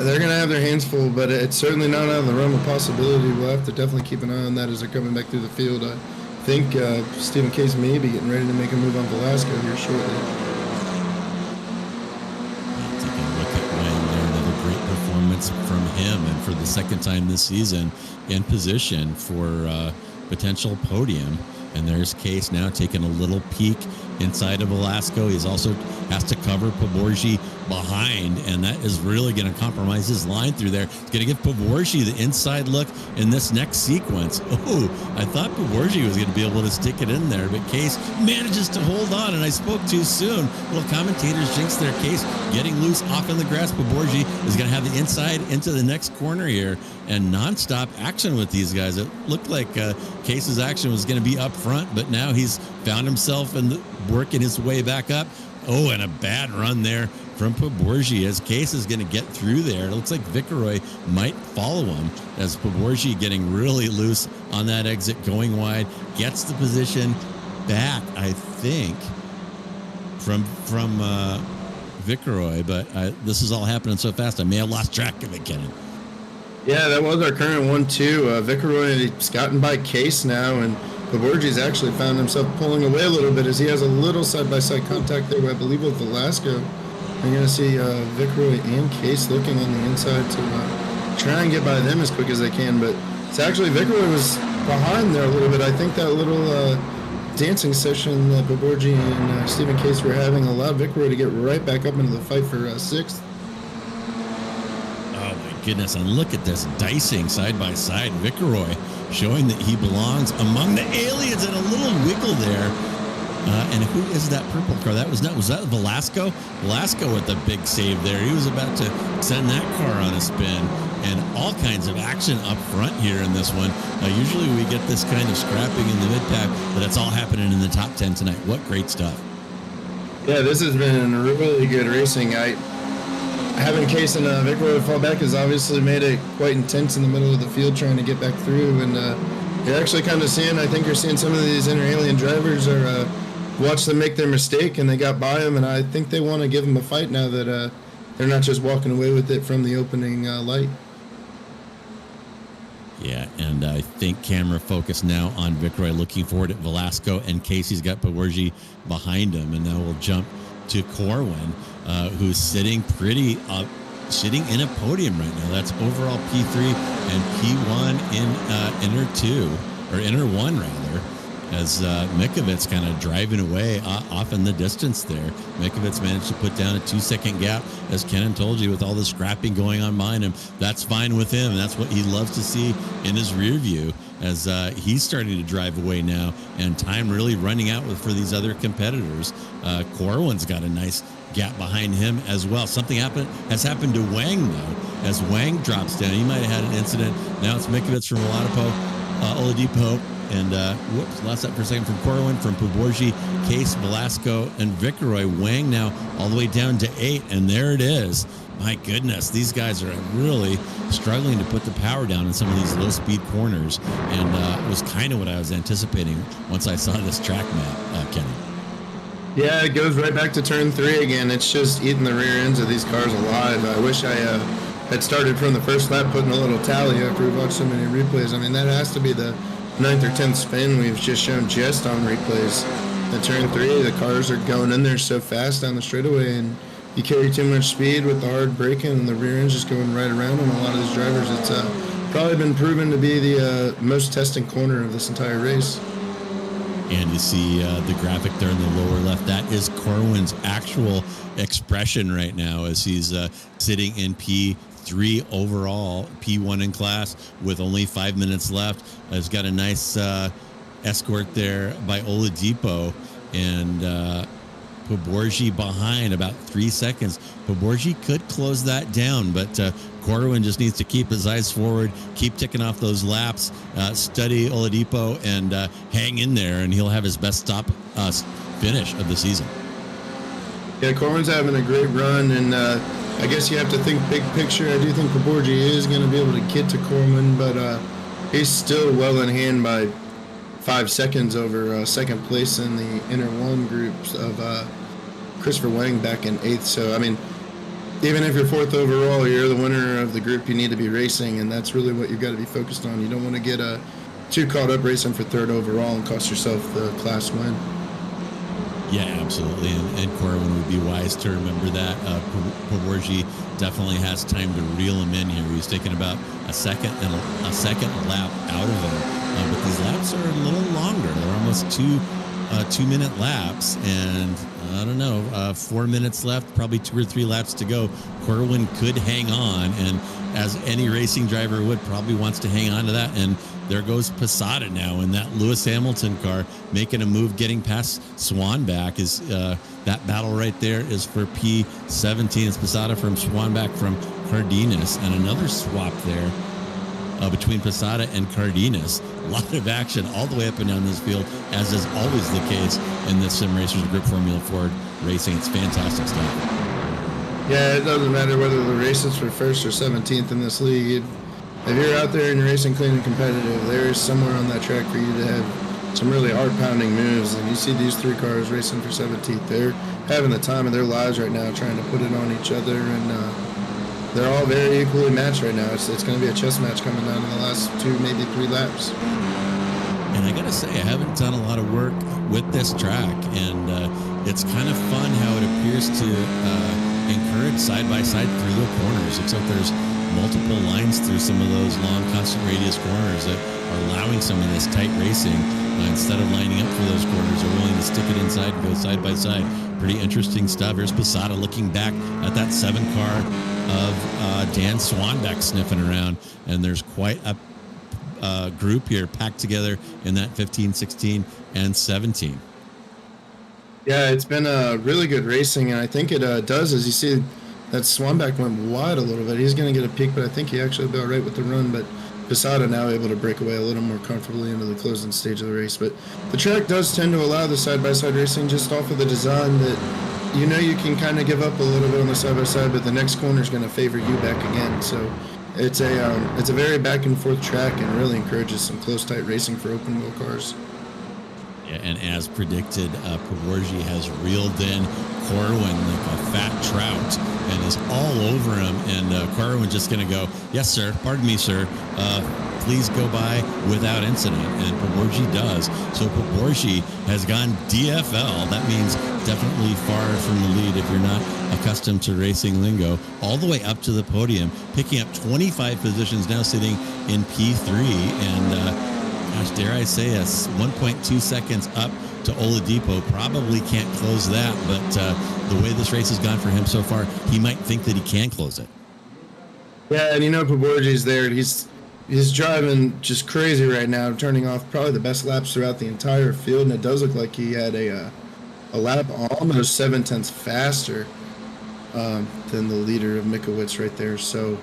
they're going to have their hands full, but it's certainly not out of the realm of possibility. We'll have to definitely keep an eye on that as they're coming back through the field. I think Stephen Case may be getting ready to make a move on Velasco here shortly. Take a look at Wang there. Another great performance from him, and for the second time this season in position for potential podium. And there's Case now taking a little peek inside of Velasco. He's also has to cover Poborgi behind, and that is really going to compromise his line through there. It's going to give Poborgi the inside look in this next sequence. Oh, I thought Poborgi was going to be able to stick it in there, but Case manages to hold on, and I spoke too soon. Little commentators jinx their Case getting loose off in the grass. Poborgi is going to have the inside into the next corner here, and nonstop action with these guys. It looked like Case's action was going to be up front, but now he's found himself working his way back up. Oh, and a bad run there from Poborgi as Case is going to get through there. It looks like Vicaroy might follow him as Poborgi getting really loose on that exit, going wide, gets the position back, I think, from Vicaroy. But this is all happening so fast, I may have lost track of it, Kennen. Yeah, that was our current 1-2. Vicaroy's gotten by Case now, and Poborgi's actually found himself pulling away a little bit as he has a little side-by-side contact there, I believe, with Velasco. You're going to see Vicaroy and Case looking on the inside to try and get by them as quick as they can. But it's actually Vicaroy was behind there a little bit. I think that little dancing session that Poborgi and Stephen Case were having allowed Vicaroy to get right back up into the fight for sixth. Goodness, and look at this dicing side by side. Vicaroy showing that he belongs among the aliens, and a little wiggle there. And who is that purple car? Was that Velasco? Velasco with the big save there. He was about to send that car on a spin, and all kinds of action up front here in this one. Usually we get this kind of scrapping in the mid pack, but it's all happening in the top 10 tonight. What great stuff! Yeah, this has been really good racing. Having Case and Vicaroy fall back has obviously made it quite intense in the middle of the field trying to get back through, and you're actually kind of seeing, I think you're seeing some of these inter-alien drivers are watch them make their mistake, and they got by them, and I think they want to give them a fight now that they're not just walking away with it from the opening light. Yeah, and I think camera focus now on Vicaroy looking forward at Velasco, and Casey's got Poborgi behind him, and now we'll jump to Corwin, who's sitting in a podium right now. That's overall P3 and P1 in inner 2, or inner 1 rather, as Mikovits kind of driving away off in the distance there. Mikovits managed to put down a 2-second gap, as Kennen told you, with all the scrapping going on behind him. That's fine with him. That's what he loves to see in his rear view, as he's starting to drive away now, and time really running out for these other competitors. Corwin's got a nice gap behind him as well. Something has happened to Wang, though, as Wang drops down. He might have had an incident. Now it's Mikovits from Oladipo, and lost that for a second from Corwin, from Poborgi, Case, Velasco, and Vicaroy. Wang now all the way down to 8, and there it is. My goodness, these guys are really struggling to put the power down in some of these low-speed corners, and it was kind of what I was anticipating once I saw this track map, Kenny. Yeah, it goes right back to turn 3 again. It's just eating the rear ends of these cars alive. I wish I had started from the first lap putting a little tally after we've watched so many replays. I mean, that has to be the 9th or 10th spin we've just shown just on replays. At turn 3, the cars are going in there so fast down the straightaway, and you carry too much speed with the hard braking, and the rear end's just going right around on a lot of these drivers. It's probably been proven to be the most testing corner of this entire race. And you see the graphic there in the lower left. That is Corwin's actual expression right now, as he's sitting in P3 overall, P1 in class, with only 5 minutes left. He's got a nice escort there by Oladipo, and Poborji behind about 3 seconds. Poborji could close that down, but Corwin just needs to keep his eyes forward, keep ticking off those laps, study Oladipo, and hang in there, and he'll have his best finish of the season. Yeah, Corwin's having a great run, and I guess you have to think big picture. I do think Poborji is going to be able to get to Corwin, but he's still well in hand by 5 seconds over second place in the inner one groups of Christopher Wang back in 8th. So, I mean, even if you're 4th overall, you're the winner of the group. You need to be racing, and that's really what you've got to be focused on. You don't want to get too caught up racing for 3rd overall and cost yourself the class win. Yeah, absolutely, and Corwin would be wise to remember that. Poborji definitely has time to reel him in here. He's taking about a second lap out of him, but these laps are a little longer. They're almost 2-minute laps, and I don't know, 4 minutes left, probably 2 or 3 laps to go. Corwin could hang on, and as any racing driver would, probably wants to hang on to that. And there goes Posada now in that Lewis Hamilton car, making a move, getting past Swanback. Is that battle right there is for P17. It's Posada from Swanback from Cardenas, and another swap there between Posada and Cardenas. A lot of action all the way up and down this field, as is always the case in the Sim Racers Group Formula Ford racing. It's fantastic stuff. Yeah, it doesn't matter whether the race is for 1st or 17th in this league. If you're out there and you're racing clean and competitive, there is somewhere on that track for you to have some really hard-pounding moves. And you see these 3 cars racing for 17th. They're having the time of their lives right now, trying to put it on each other, and they're all very equally matched right now. It's going to be a chess match coming down in the last 2, maybe 3 laps. And I got to say, I haven't done a lot of work with this track, and it's kind of fun how it appears to encourage side-by-side through the corners, except there's multiple lines through some of those long constant radius corners that are allowing some of this tight racing. Instead of lining up for those corners, they're willing to stick it inside and go side by side. Pretty interesting stuff. Here's Posada looking back at that 7 car of Dan Swanback sniffing around, and there's quite a group here packed together in that 15, 16, and 17. Yeah, it's been really good racing, and I think it does, as you see, that Swanback went wide a little bit. He's going to get a peak, but I think he actually will be all right with the run. But Posada now able to break away a little more comfortably into the closing stage of the race. But the track does tend to allow the side-by-side racing just off of the design that, you know, you can kind of give up a little bit on the side-by-side, but the next corner is going to favor you back again. So it's a very back-and-forth track and really encourages some close, tight racing for open-wheel cars. Yeah, and as predicted, Poborji has reeled in Corwin like a fat trout and is all over him. And Corwin just going to go, yes, sir. Pardon me, sir. Please go by without incident. And Poborji does. So Poborji has gone DFL. That means definitely far from the lead if you're not accustomed to racing lingo, all the way up to the podium, picking up 25 positions, now sitting in P3. And gosh, dare I say, 1.2 seconds up to Oladipo. Probably can't close that, but the way this race has gone for him so far, he might think that he can close it. Yeah, and you know Poborji's there. He's driving just crazy right now, turning off probably the best laps throughout the entire field, and it does look like he had a lap almost 7/10 faster than the leader of Mikowicz right there. So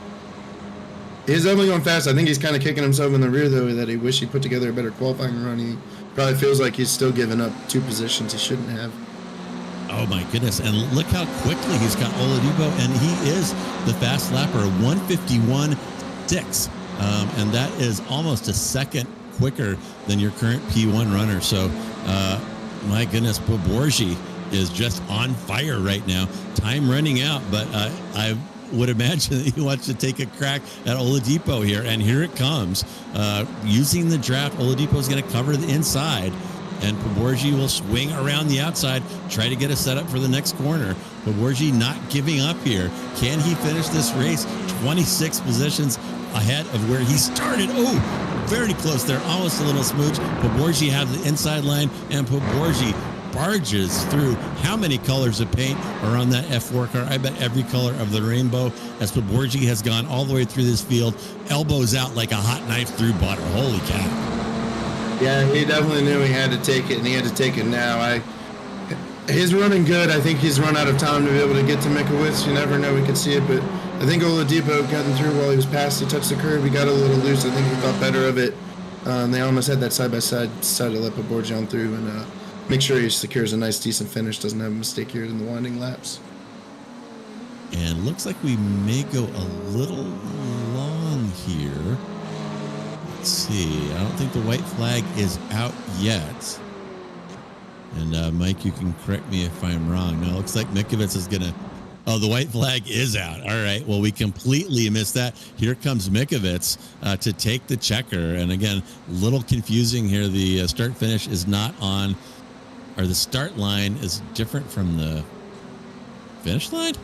he's definitely going fast. I think he's kind of kicking himself in the rear, though, that he wish he put together a better qualifying run. He probably feels like he's still giving up 2 positions he shouldn't have. Oh, my goodness. And look how quickly he's got Oladipo, and he is the fast lapper, 151.6. And that is almost a second quicker than your current P1 runner. So, my goodness, Poborji is just on fire right now. Time running out, but I would imagine that he wants to take a crack at Oladipo here, and here it comes. Using the draft, Oladipo is going to cover the inside, and Poborji will swing around the outside, try to get a setup for the next corner. Poborji not giving up here. Can he finish this race 26 positions ahead of where he started? Oh, very close there, almost a little smooch. Poborji has the inside line, and Poborji barges through. How many colors of paint are on that F4 car? I bet every color of the rainbow, as Poborji has gone all the way through this field, elbows out like a hot knife through butter. Holy cow. Yeah, he definitely knew he had to take it, and he had to take it now. He's running good. I think he's run out of time to be able to get to Mikowitz. You never know. We could see it, but I think Oladipo getting through while he was past. He touched the curb. He got a little loose. I think he thought better of it. They almost had that side-by-side, decided to let Paborjan through and make sure he secures a nice, decent finish, doesn't have a mistake here in the winding laps. And looks like we may go a little long here. Let's see. I don't think the white flag is out yet. And Mike, you can correct me if I'm wrong. No, it looks like Mikowitz is going to... Oh, the white flag is out. All right. Well, we completely missed that. Here comes Mikowitz to take the checker. And again, a little confusing here. The start finish is not on, or the start line is different from the finish line.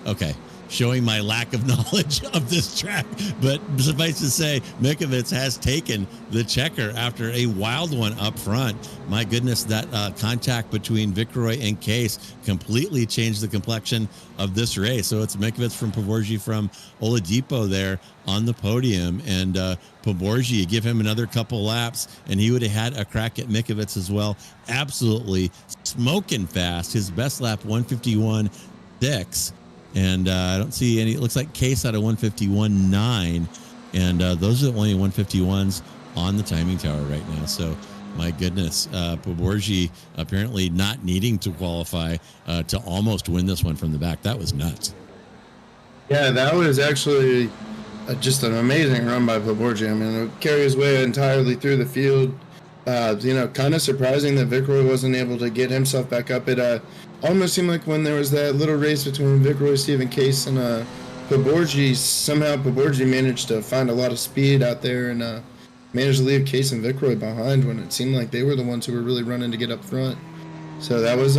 Okay. Showing my lack of knowledge of this track, but suffice to say, Mikowitz has taken the checker after a wild one up front. My goodness, that contact between Vicroy and Case completely changed the complexion of this race. So it's Mikowitz from Paborji from Oladipo there on the podium, and Paborji, give him another couple laps, and he would have had a crack at Mikowitz as well. Absolutely smoking fast. His best lap 151.6. And I don't see any. It looks like Case out of 151.9, and those are the only 151s on the timing tower right now. So, my goodness, Paborji apparently not needing to qualify to almost win this one from the back. That was nuts. Yeah, that was actually just an amazing run by Paborji. I mean, it carried his way entirely through the field. Kind of surprising that Vicroy wasn't able to get himself back up. It almost seemed like when there was that little race between Vicroy, Stephen Case, and Paborji, somehow Paborji managed to find a lot of speed out there and managed to leave Case and Vicroy behind when it seemed like they were the ones who were really running to get up front. So that was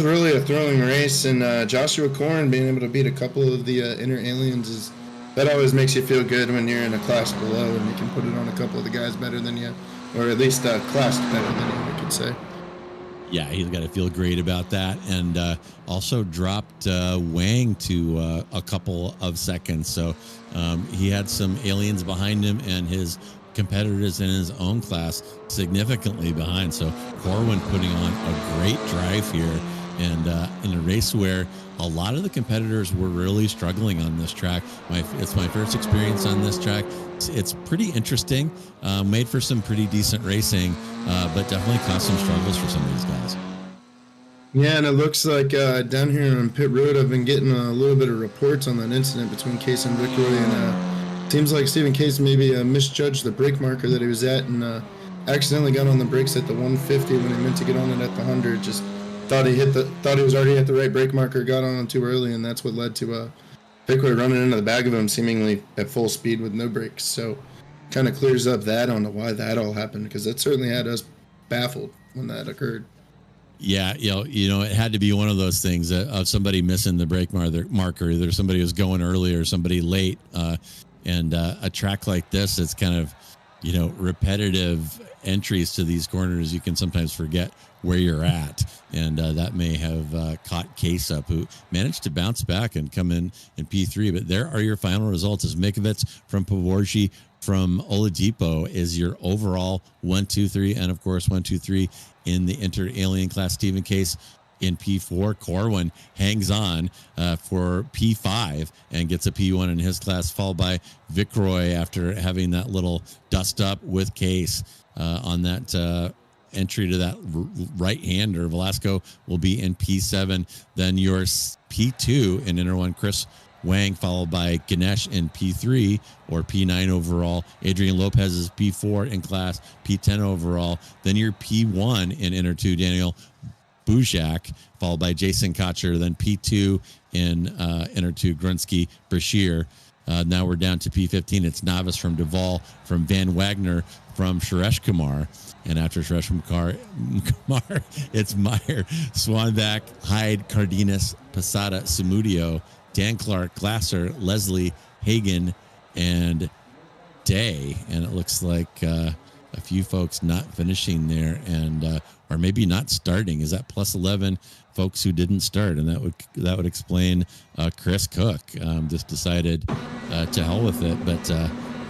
really a thrilling race, and Joshua Korn being able to beat a couple of the inner aliens that always makes you feel good when you're in a class below and you can put it on a couple of the guys better than you, or at least classed better than you, I could say. Yeah, he's got to feel great about that. And also dropped Wang to a couple of seconds. So he had some aliens behind him and his competitors in his own class significantly behind. So Corwin putting on a great drive here. And in a race where a lot of the competitors were really struggling on this track. It's my first experience on this track. It's pretty interesting, made for some pretty decent racing, but definitely caused some struggles for some of these guys. Yeah, and it looks like down here on pit road, I've been getting a little bit of reports on that incident between Case and Vicroy, and seems like Stephen Case maybe misjudged the brake marker that he was at and accidentally got on the brakes at the 150 when he meant to get on it at the 100. Just thought he was already at the right brake marker, got on too early, and that's what led to Vicroy running into the back of him seemingly at full speed with no brakes. So kind of clears up that on why that all happened, because that certainly had us baffled when that occurred. Yeah, you know, it had to be one of those things of somebody missing the brake marker. Either somebody was going early or somebody late. And a track like this, it's kind of, repetitive entries to these corners. You can sometimes forget where you're at, and that may have caught Case up, who managed to bounce back and come in P3. But there are your final results. As Mikowitz from Paborji from Oladipo is your overall 1, 2, 3, and of course 1, 2, 3 in the inter-alien class. Stephen Case in P4. Corwin hangs on for P5 and gets a P1 in his class, followed by Vicroy after having that little dust up with Case on that entry to that right-hander. Velasco will be in P7. Then your P2 in Inter 1, Chris Wang, followed by Ganesh in P3 or P9 overall. Adrian Lopez is P4 in class, P10 overall. Then your P1 in Inter 2, Daniel Bujak, followed by Jason Cotcher. Then P2 in Inter 2, Grunsky Brashear. Now we're down to P15. It's Navis from Duvall, from Van Wagner, from Suresh Kumar. And after Suresh Kumar, it's Meyer, Swanback, Hyde, Cardenas, Posada, Samudio, Dan Clark, Glasser, Leslie, Hagen, and Day. And it looks like a few folks not finishing there, and or maybe not starting. Is that plus 11 folks who didn't start? And that would explain Chris Cook just decided to hell with it. But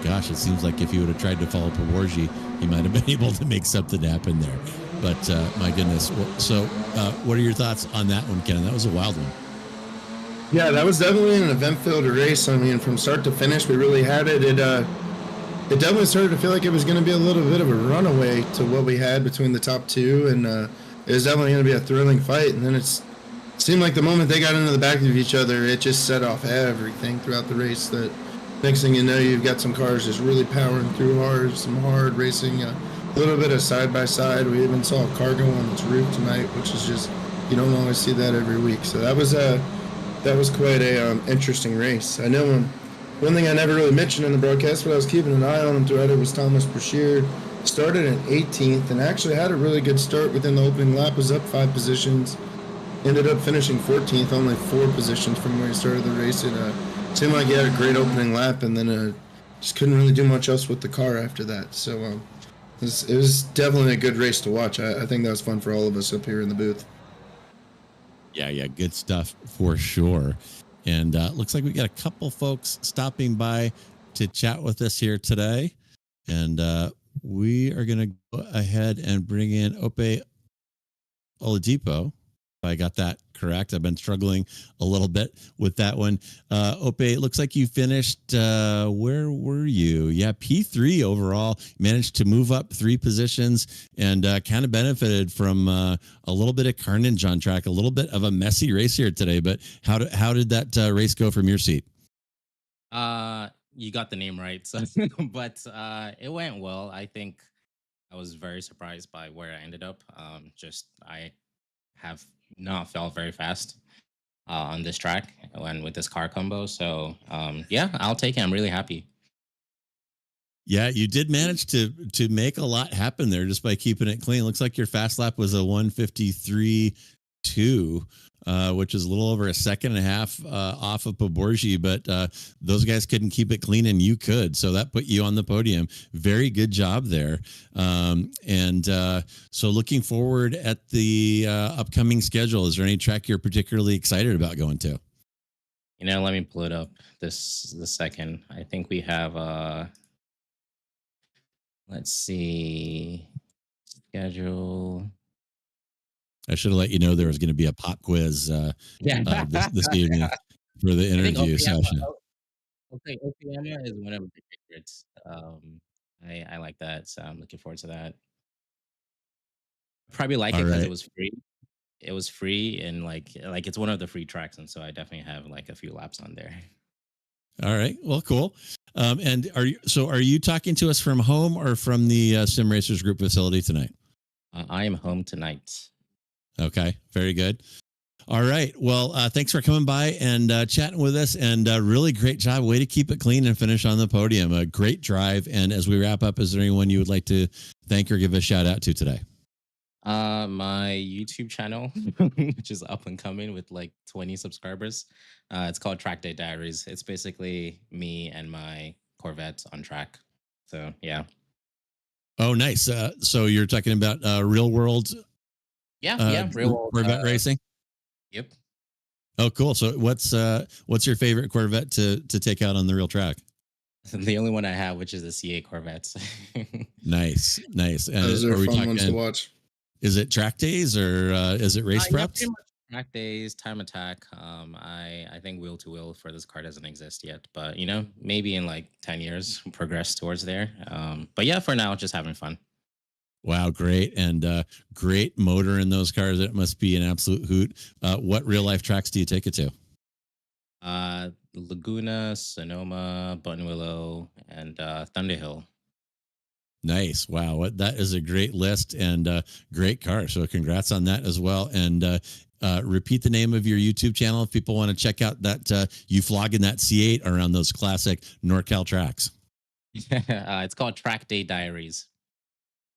gosh, it seems like if he would have tried to follow Paborji, he might have been able to make something happen there. But my goodness. So what are your thoughts on that one, Kennen? That was a wild one. Yeah, that was definitely an event-filled race. I mean, from start to finish, we really had it. It definitely started to feel like it was going to be a little bit of a runaway to what we had between the top two, and it was definitely going to be a thrilling fight. And then it seemed like the moment they got into the back of each other, it just set off everything throughout the race. That next thing you know, you've got some cars just really powering through hard, some hard racing, a little bit of side-by-side. We even saw a car go on its roof tonight, which is just, you don't always see that every week. So that was quite a interesting race. I know one thing I never really mentioned in the broadcast, but I was keeping an eye on him throughout it, was Thomas Brashear. Started in 18th and actually had a really good start within the opening lap, was up 5 positions. Ended up finishing 14th, only 4 positions from where he started the race. It seemed like he had a great opening lap, and then just couldn't really do much else with the car after that. So it was definitely a good race to watch. I think that was fun for all of us up here in the booth. Yeah, good stuff for sure. And looks like we got a couple folks stopping by to chat with us here today. And we are going to go ahead and bring in Ope Oladipo. If I got that correct. I've been struggling a little bit with that one. Ope, it looks like you finished, where were you? Yeah, P3 overall. Managed to move up 3 positions and kind of benefited from a little bit of carnage on track, a little bit of a messy race here today. But how did that race go from your seat? You got the name right. So, but it went well. I think I was very surprised by where I ended up. I have not felt very fast on this track and with this car combo. So yeah, I'll take it. I'm really happy. Yeah, you did manage to make a lot happen there just by keeping it clean. Looks like your fast lap was a 1:53.2, which is a little over a second and a half off of Poborgi, but those guys couldn't keep it clean and you could. So that put you on the podium. Very good job there. So looking forward at the upcoming schedule, is there any track you're particularly excited about going to? Let me pull it up the second. I think we have let's see, schedule. I should have let you know there was going to be a pop quiz this evening for the interview session. Okay, Okayama is one of my favorites. I like that, so I'm looking forward to that. Probably like it because it was free. It was free and like it's one of the free tracks, and so I definitely have like a few laps on there. All right. Well, cool. And are you talking to us from home or from the Sim Racers Group facility tonight? I am home tonight. Okay. Very good. All right. Well, thanks for coming by and chatting with us, and really great job. Way to keep it clean and finish on the podium. A great drive. And as we wrap up, is there anyone you would like to thank or give a shout out to today? My YouTube channel, which is up and coming with like 20 subscribers. It's called Track Day Diaries. It's basically me and my Corvette on track. So yeah. Oh, nice. So you're talking about real world? Yeah, real world Corvette racing. Yep. Oh, cool. So what's your favorite Corvette to take out on the real track? The only one I have, which is the C8 Corvettes. Nice. And those are fun ones to watch. Is it track days or is it race preps? Yeah, track days, time attack. I think wheel to wheel for this car doesn't exist yet, but maybe in like 10 years progress towards there. But yeah, for now, just having fun. Wow, great. And great motor in those cars. It must be an absolute hoot. What real life tracks do you take it to? Laguna, Sonoma, Buttonwillow, and Thunderhill. Nice. Wow. That is a great list and great car. So congrats on that as well. And repeat the name of your YouTube channel if people want to check out that you flogging that C8 around those classic NorCal tracks. It's called Track Day Diaries.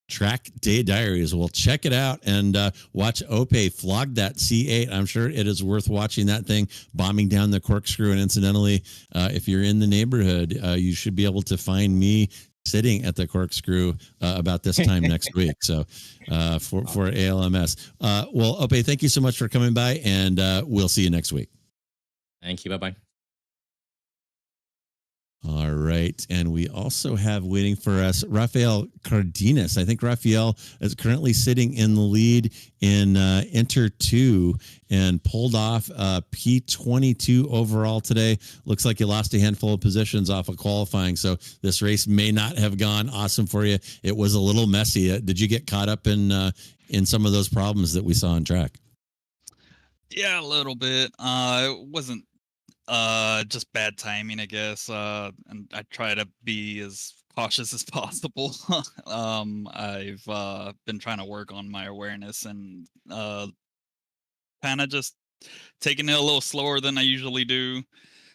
Track Day Diaries. Well, check it out and watch Ope flog that C8. I'm sure it is worth watching that thing bombing down the corkscrew. And incidentally, if you're in the neighborhood, you should be able to find me sitting at the corkscrew about this time next week. So for ALMS. Well, Ope, thank you so much for coming by, and we'll see you next week. Thank you. Bye-bye. All right. right. And we also have waiting for us Rafael Cardenas. I think Rafael is currently sitting in the lead in Inter 2 and pulled off P22 overall today. Looks like you lost a handful of positions off of qualifying. So this race may not have gone awesome for you. It was a little messy. Did you get caught up in some of those problems that we saw on track? Yeah, a little bit. It wasn't just bad timing, I guess. And I try to be as cautious as possible. I've been trying to work on my awareness and kind of just taking it a little slower than I usually do,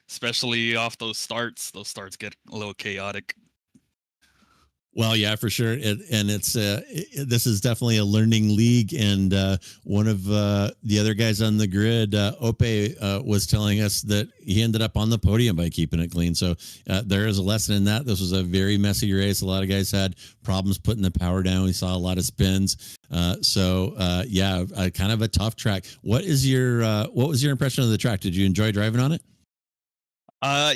especially off those starts. Those starts get a little chaotic. Well, yeah, for sure. This is definitely a learning league. And one of the other guys on the grid, Ope, was telling us that he ended up on the podium by keeping it clean. So there is a lesson in that. This was a very messy race. A lot of guys had problems putting the power down. We saw a lot of spins. Kind of a tough track. What was your impression of the track? Did you enjoy driving on it?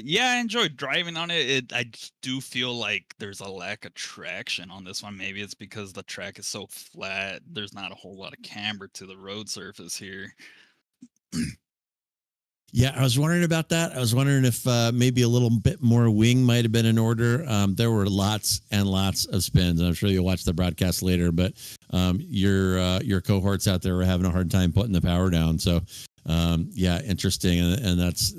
Yeah, I enjoyed driving on it. I do feel like there's a lack of traction on this one. Maybe it's because the track is so flat. There's not a whole lot of camber to the road surface here. Yeah, I was wondering about that. I was wondering if maybe a little bit more wing might have been in order. There were lots and lots of spins, and I'm sure you'll watch the broadcast later. But your cohorts out there were having a hard time putting the power down. So interesting, and that's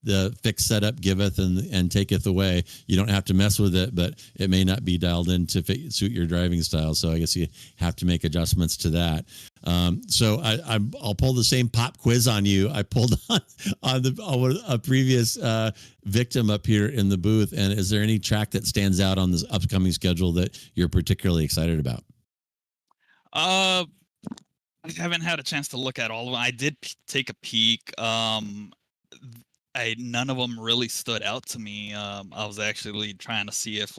the fixed setup giveth and taketh away. You don't have to mess with it, but it may not be dialed in to suit your driving style. So I guess you have to make adjustments to that. So I'll pull the same pop quiz on you. I pulled on a previous victim up here in the booth. And is there any track that stands out on this upcoming schedule that you're particularly excited about? I haven't had a chance to look at all of them. I did take a peek. None of them really stood out to me. I was actually trying to see if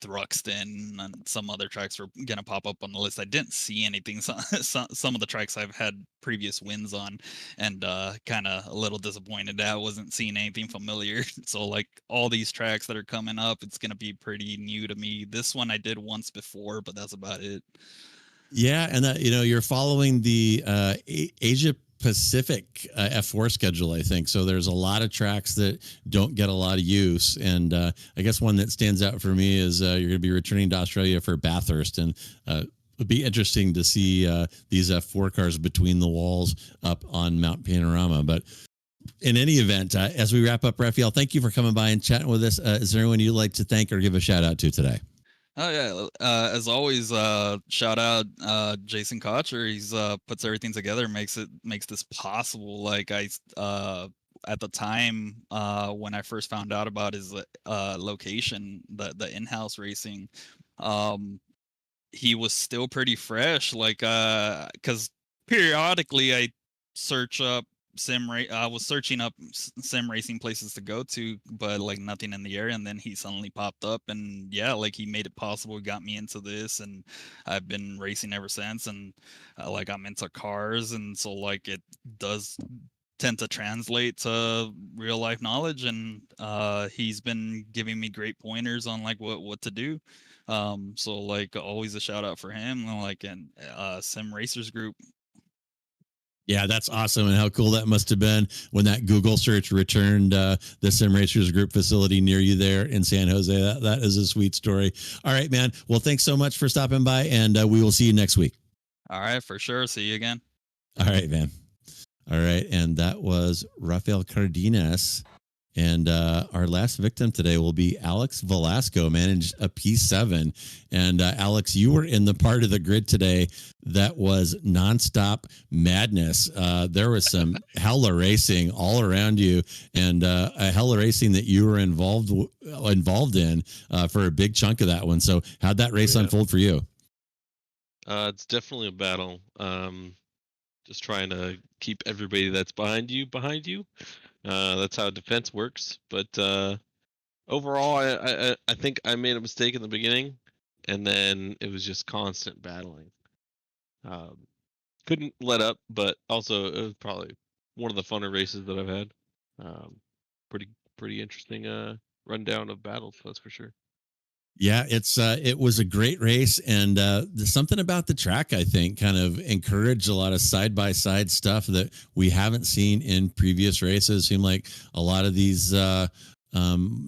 Thruxton and some other tracks were gonna pop up on the list. I didn't see anything. Some of the tracks I've had previous wins on, and kind of a little disappointed that I wasn't seeing anything familiar. So like all these tracks that are coming up, it's gonna be pretty new to me. This one I did once before, but that's about it. Yeah, and you're following the Asia Pacific F4 schedule, I think. So there's a lot of tracks that don't get a lot of use. And I guess one that stands out for me is you're going to be returning to Australia for Bathurst. And it'd be interesting to see these F4 cars between the walls up on Mount Panorama. But in any event, as we wrap up, Raphael, thank you for coming by and chatting with us. Is there anyone you'd like to thank or give a shout out to today? Oh yeah, as always, shout out Jason Cotcher. He's puts everything together, makes this possible. Like at the time when I first found out about his location, the in-house racing, he was still pretty fresh. Like because periodically I search up I was searching up sim racing places to go to, but like nothing in the area, and then he suddenly popped up, and yeah, like he made it possible, got me into this, and I've been racing ever since. And like I'm into cars, and so like it does tend to translate to real life knowledge, and he's been giving me great pointers on like what to do. So like always a shout out for him, like, and Sim Racers Group. Yeah, that's awesome. And how cool that must have been when that Google search returned the Sim Racers Group facility near you there in San Jose. That is a sweet story. All right, man. Well, thanks so much for stopping by, and we will see you next week. All right, for sure. See you again. All right, man. All right. And that was Rafael Cardenas. And our last victim today will be Alex Velasco, managed a P7. And Alex, you were in the part of the grid today that was nonstop madness. There was some hella racing all around you, and a hella racing that you were involved in for a big chunk of that one. So how'd that race unfold for you? It's definitely a battle. Just trying to keep everybody that's behind you. That's how defense works. But overall, I think I made a mistake in the beginning, and then it was just constant battling. Couldn't let up, but also it was probably one of the funner races that I've had. Pretty interesting rundown of battles. That's for sure. Yeah, it was a great race, and there's something about the track I think kind of encouraged a lot of side by side stuff that we haven't seen in previous races. Seemed like a lot of these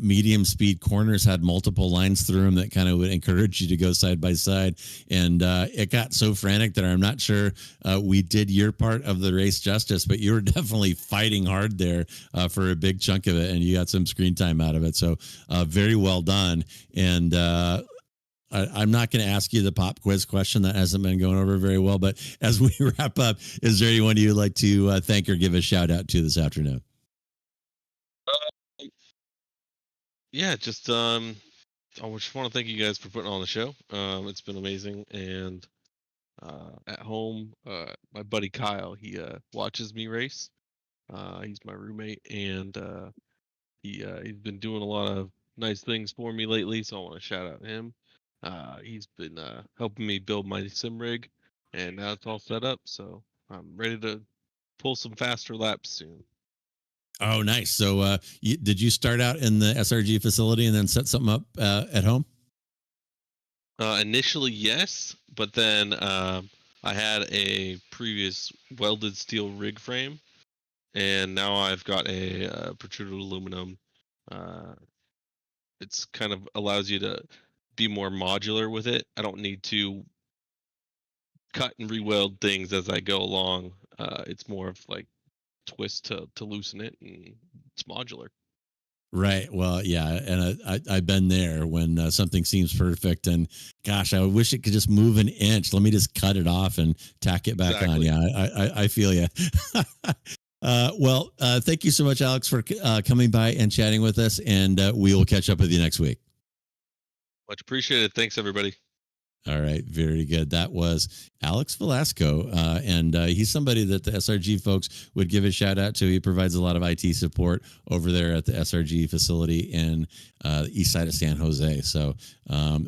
medium speed corners had multiple lines through them that kind of would encourage you to go side by side, and it got so frantic that I'm not sure we did your part of the race justice, but you were definitely fighting hard there for a big chunk of it, and you got some screen time out of it. So very well done. And I'm not going to ask you the pop quiz question that hasn't been going over very well, but as we wrap up, is there anyone you'd like to thank or give a shout out to this afternoon? Yeah, I just want to thank you guys for putting on the show. It's been amazing, and at home, my buddy Kyle, he watches me race. He's my roommate, and he's been doing a lot of nice things for me lately, so I want to shout out him. He's been helping me build my sim rig, and now it's all set up, so I'm ready to pull some faster laps soon. Oh, nice. So did you start out in the SRG facility and then set something up at home? Initially, yes, but then I had a previous welded steel rig frame, and now I've got a protruded aluminum. It's kind of allows you to be more modular with it. I don't need to cut and re-weld things as I go along. It's more of like twist to loosen it, and it's modular. Right. Well, yeah, and I've been there when something seems perfect, and gosh, I wish it could just move an inch. Let me just cut it off and tack it back on. Yeah, I feel you. Well, thank you so much, Alex, for coming by and chatting with us, and we will catch up with you next week. Much appreciated. Thanks, everybody. All right, very good. That was Alex Velasco, and he's somebody that the SRG folks would give a shout out to. He provides a lot of IT support over there at the SRG facility in the east side of San Jose. So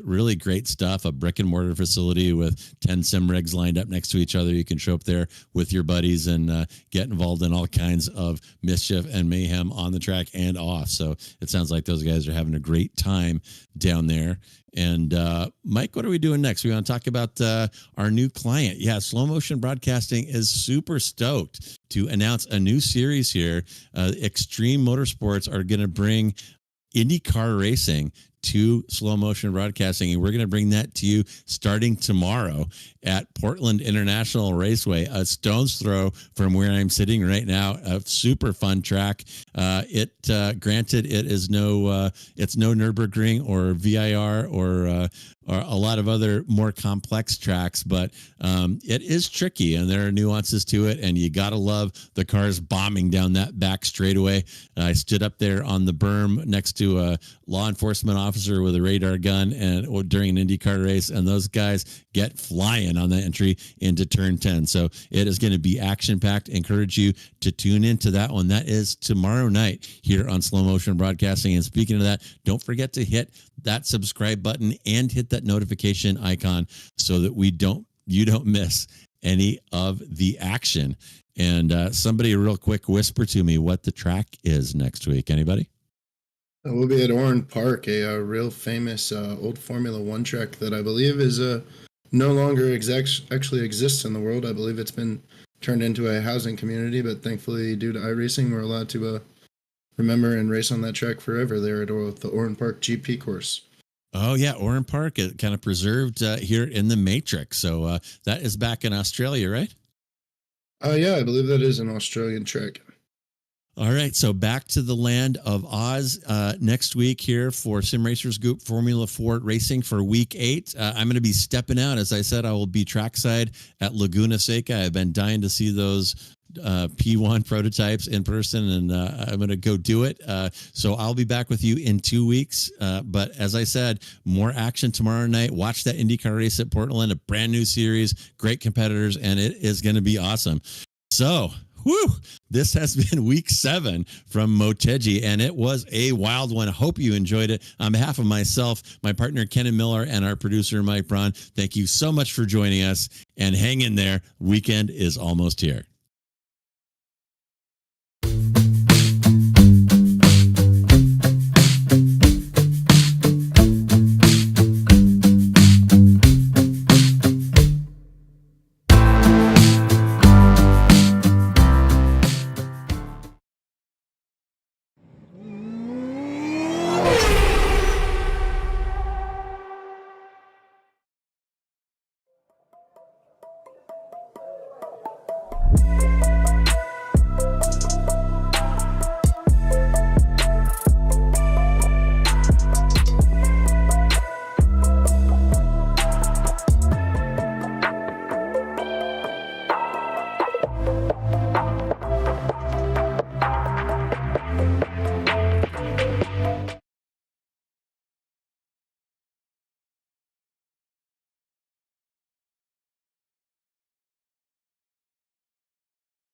really great stuff, a brick and mortar facility with 10 sim rigs lined up next to each other. You can show up there with your buddies and get involved in all kinds of mischief and mayhem on the track and off. So it sounds like those guys are having a great time down there. And Mike, what are we doing next? We want to talk about our new client. Yeah, Slow Motion Broadcasting is super stoked to announce a new series here. Extreme Motorsports are going to bring IndyCar racing to Slow Motion Broadcasting, and we're going to bring that to you starting tomorrow at Portland International Raceway, a stone's throw from where I'm sitting right now. A super fun track. Granted, it is it's no Nürburgring or VIR or a lot of other more complex tracks, but it is tricky, and there are nuances to it, and you got to love the cars bombing down that back straightaway. I stood up there on the berm next to a law enforcement officer with a radar gun during an IndyCar race, and those guys get flying on that entry into turn 10. So it is going to be action-packed. Encourage you to tune into that one. That is tomorrow night here on Slow Motion Broadcasting. And speaking of that, don't forget to hit that subscribe button and hit that notification icon so that you don't miss any of the action. And somebody real quick whisper to me what the track is next week. Anybody? We'll be at Oran Park, a real famous old Formula One track that I believe is no longer actually exists in the world. I believe it's been turned into a housing community, but thankfully, due to iRacing, we're allowed to remember and race on that track forever there at the Oran Park GP course. Oh, yeah, Oran Park, it kind of preserved here in the Matrix. So that is back in Australia, right? Yeah, I believe that is an Australian track. All right, so back to the land of Oz next week here for Sim Racers Group Formula 4 Racing for Week 8. I'm going to be stepping out. As I said, I will be trackside at Laguna Seca. I've been dying to see those P1 prototypes in person, and I'm going to go do it. So I'll be back with you in 2 weeks. But as I said, more action tomorrow night. Watch that IndyCar race at Portland, a brand new series, great competitors, and it is going to be awesome. So, this has been week 7 from Motegi, and it was a wild one. Hope you enjoyed it. On behalf of myself, my partner Kennen Miller, and our producer Mike Braun, thank you so much for joining us, and hang in there. Weekend is almost here.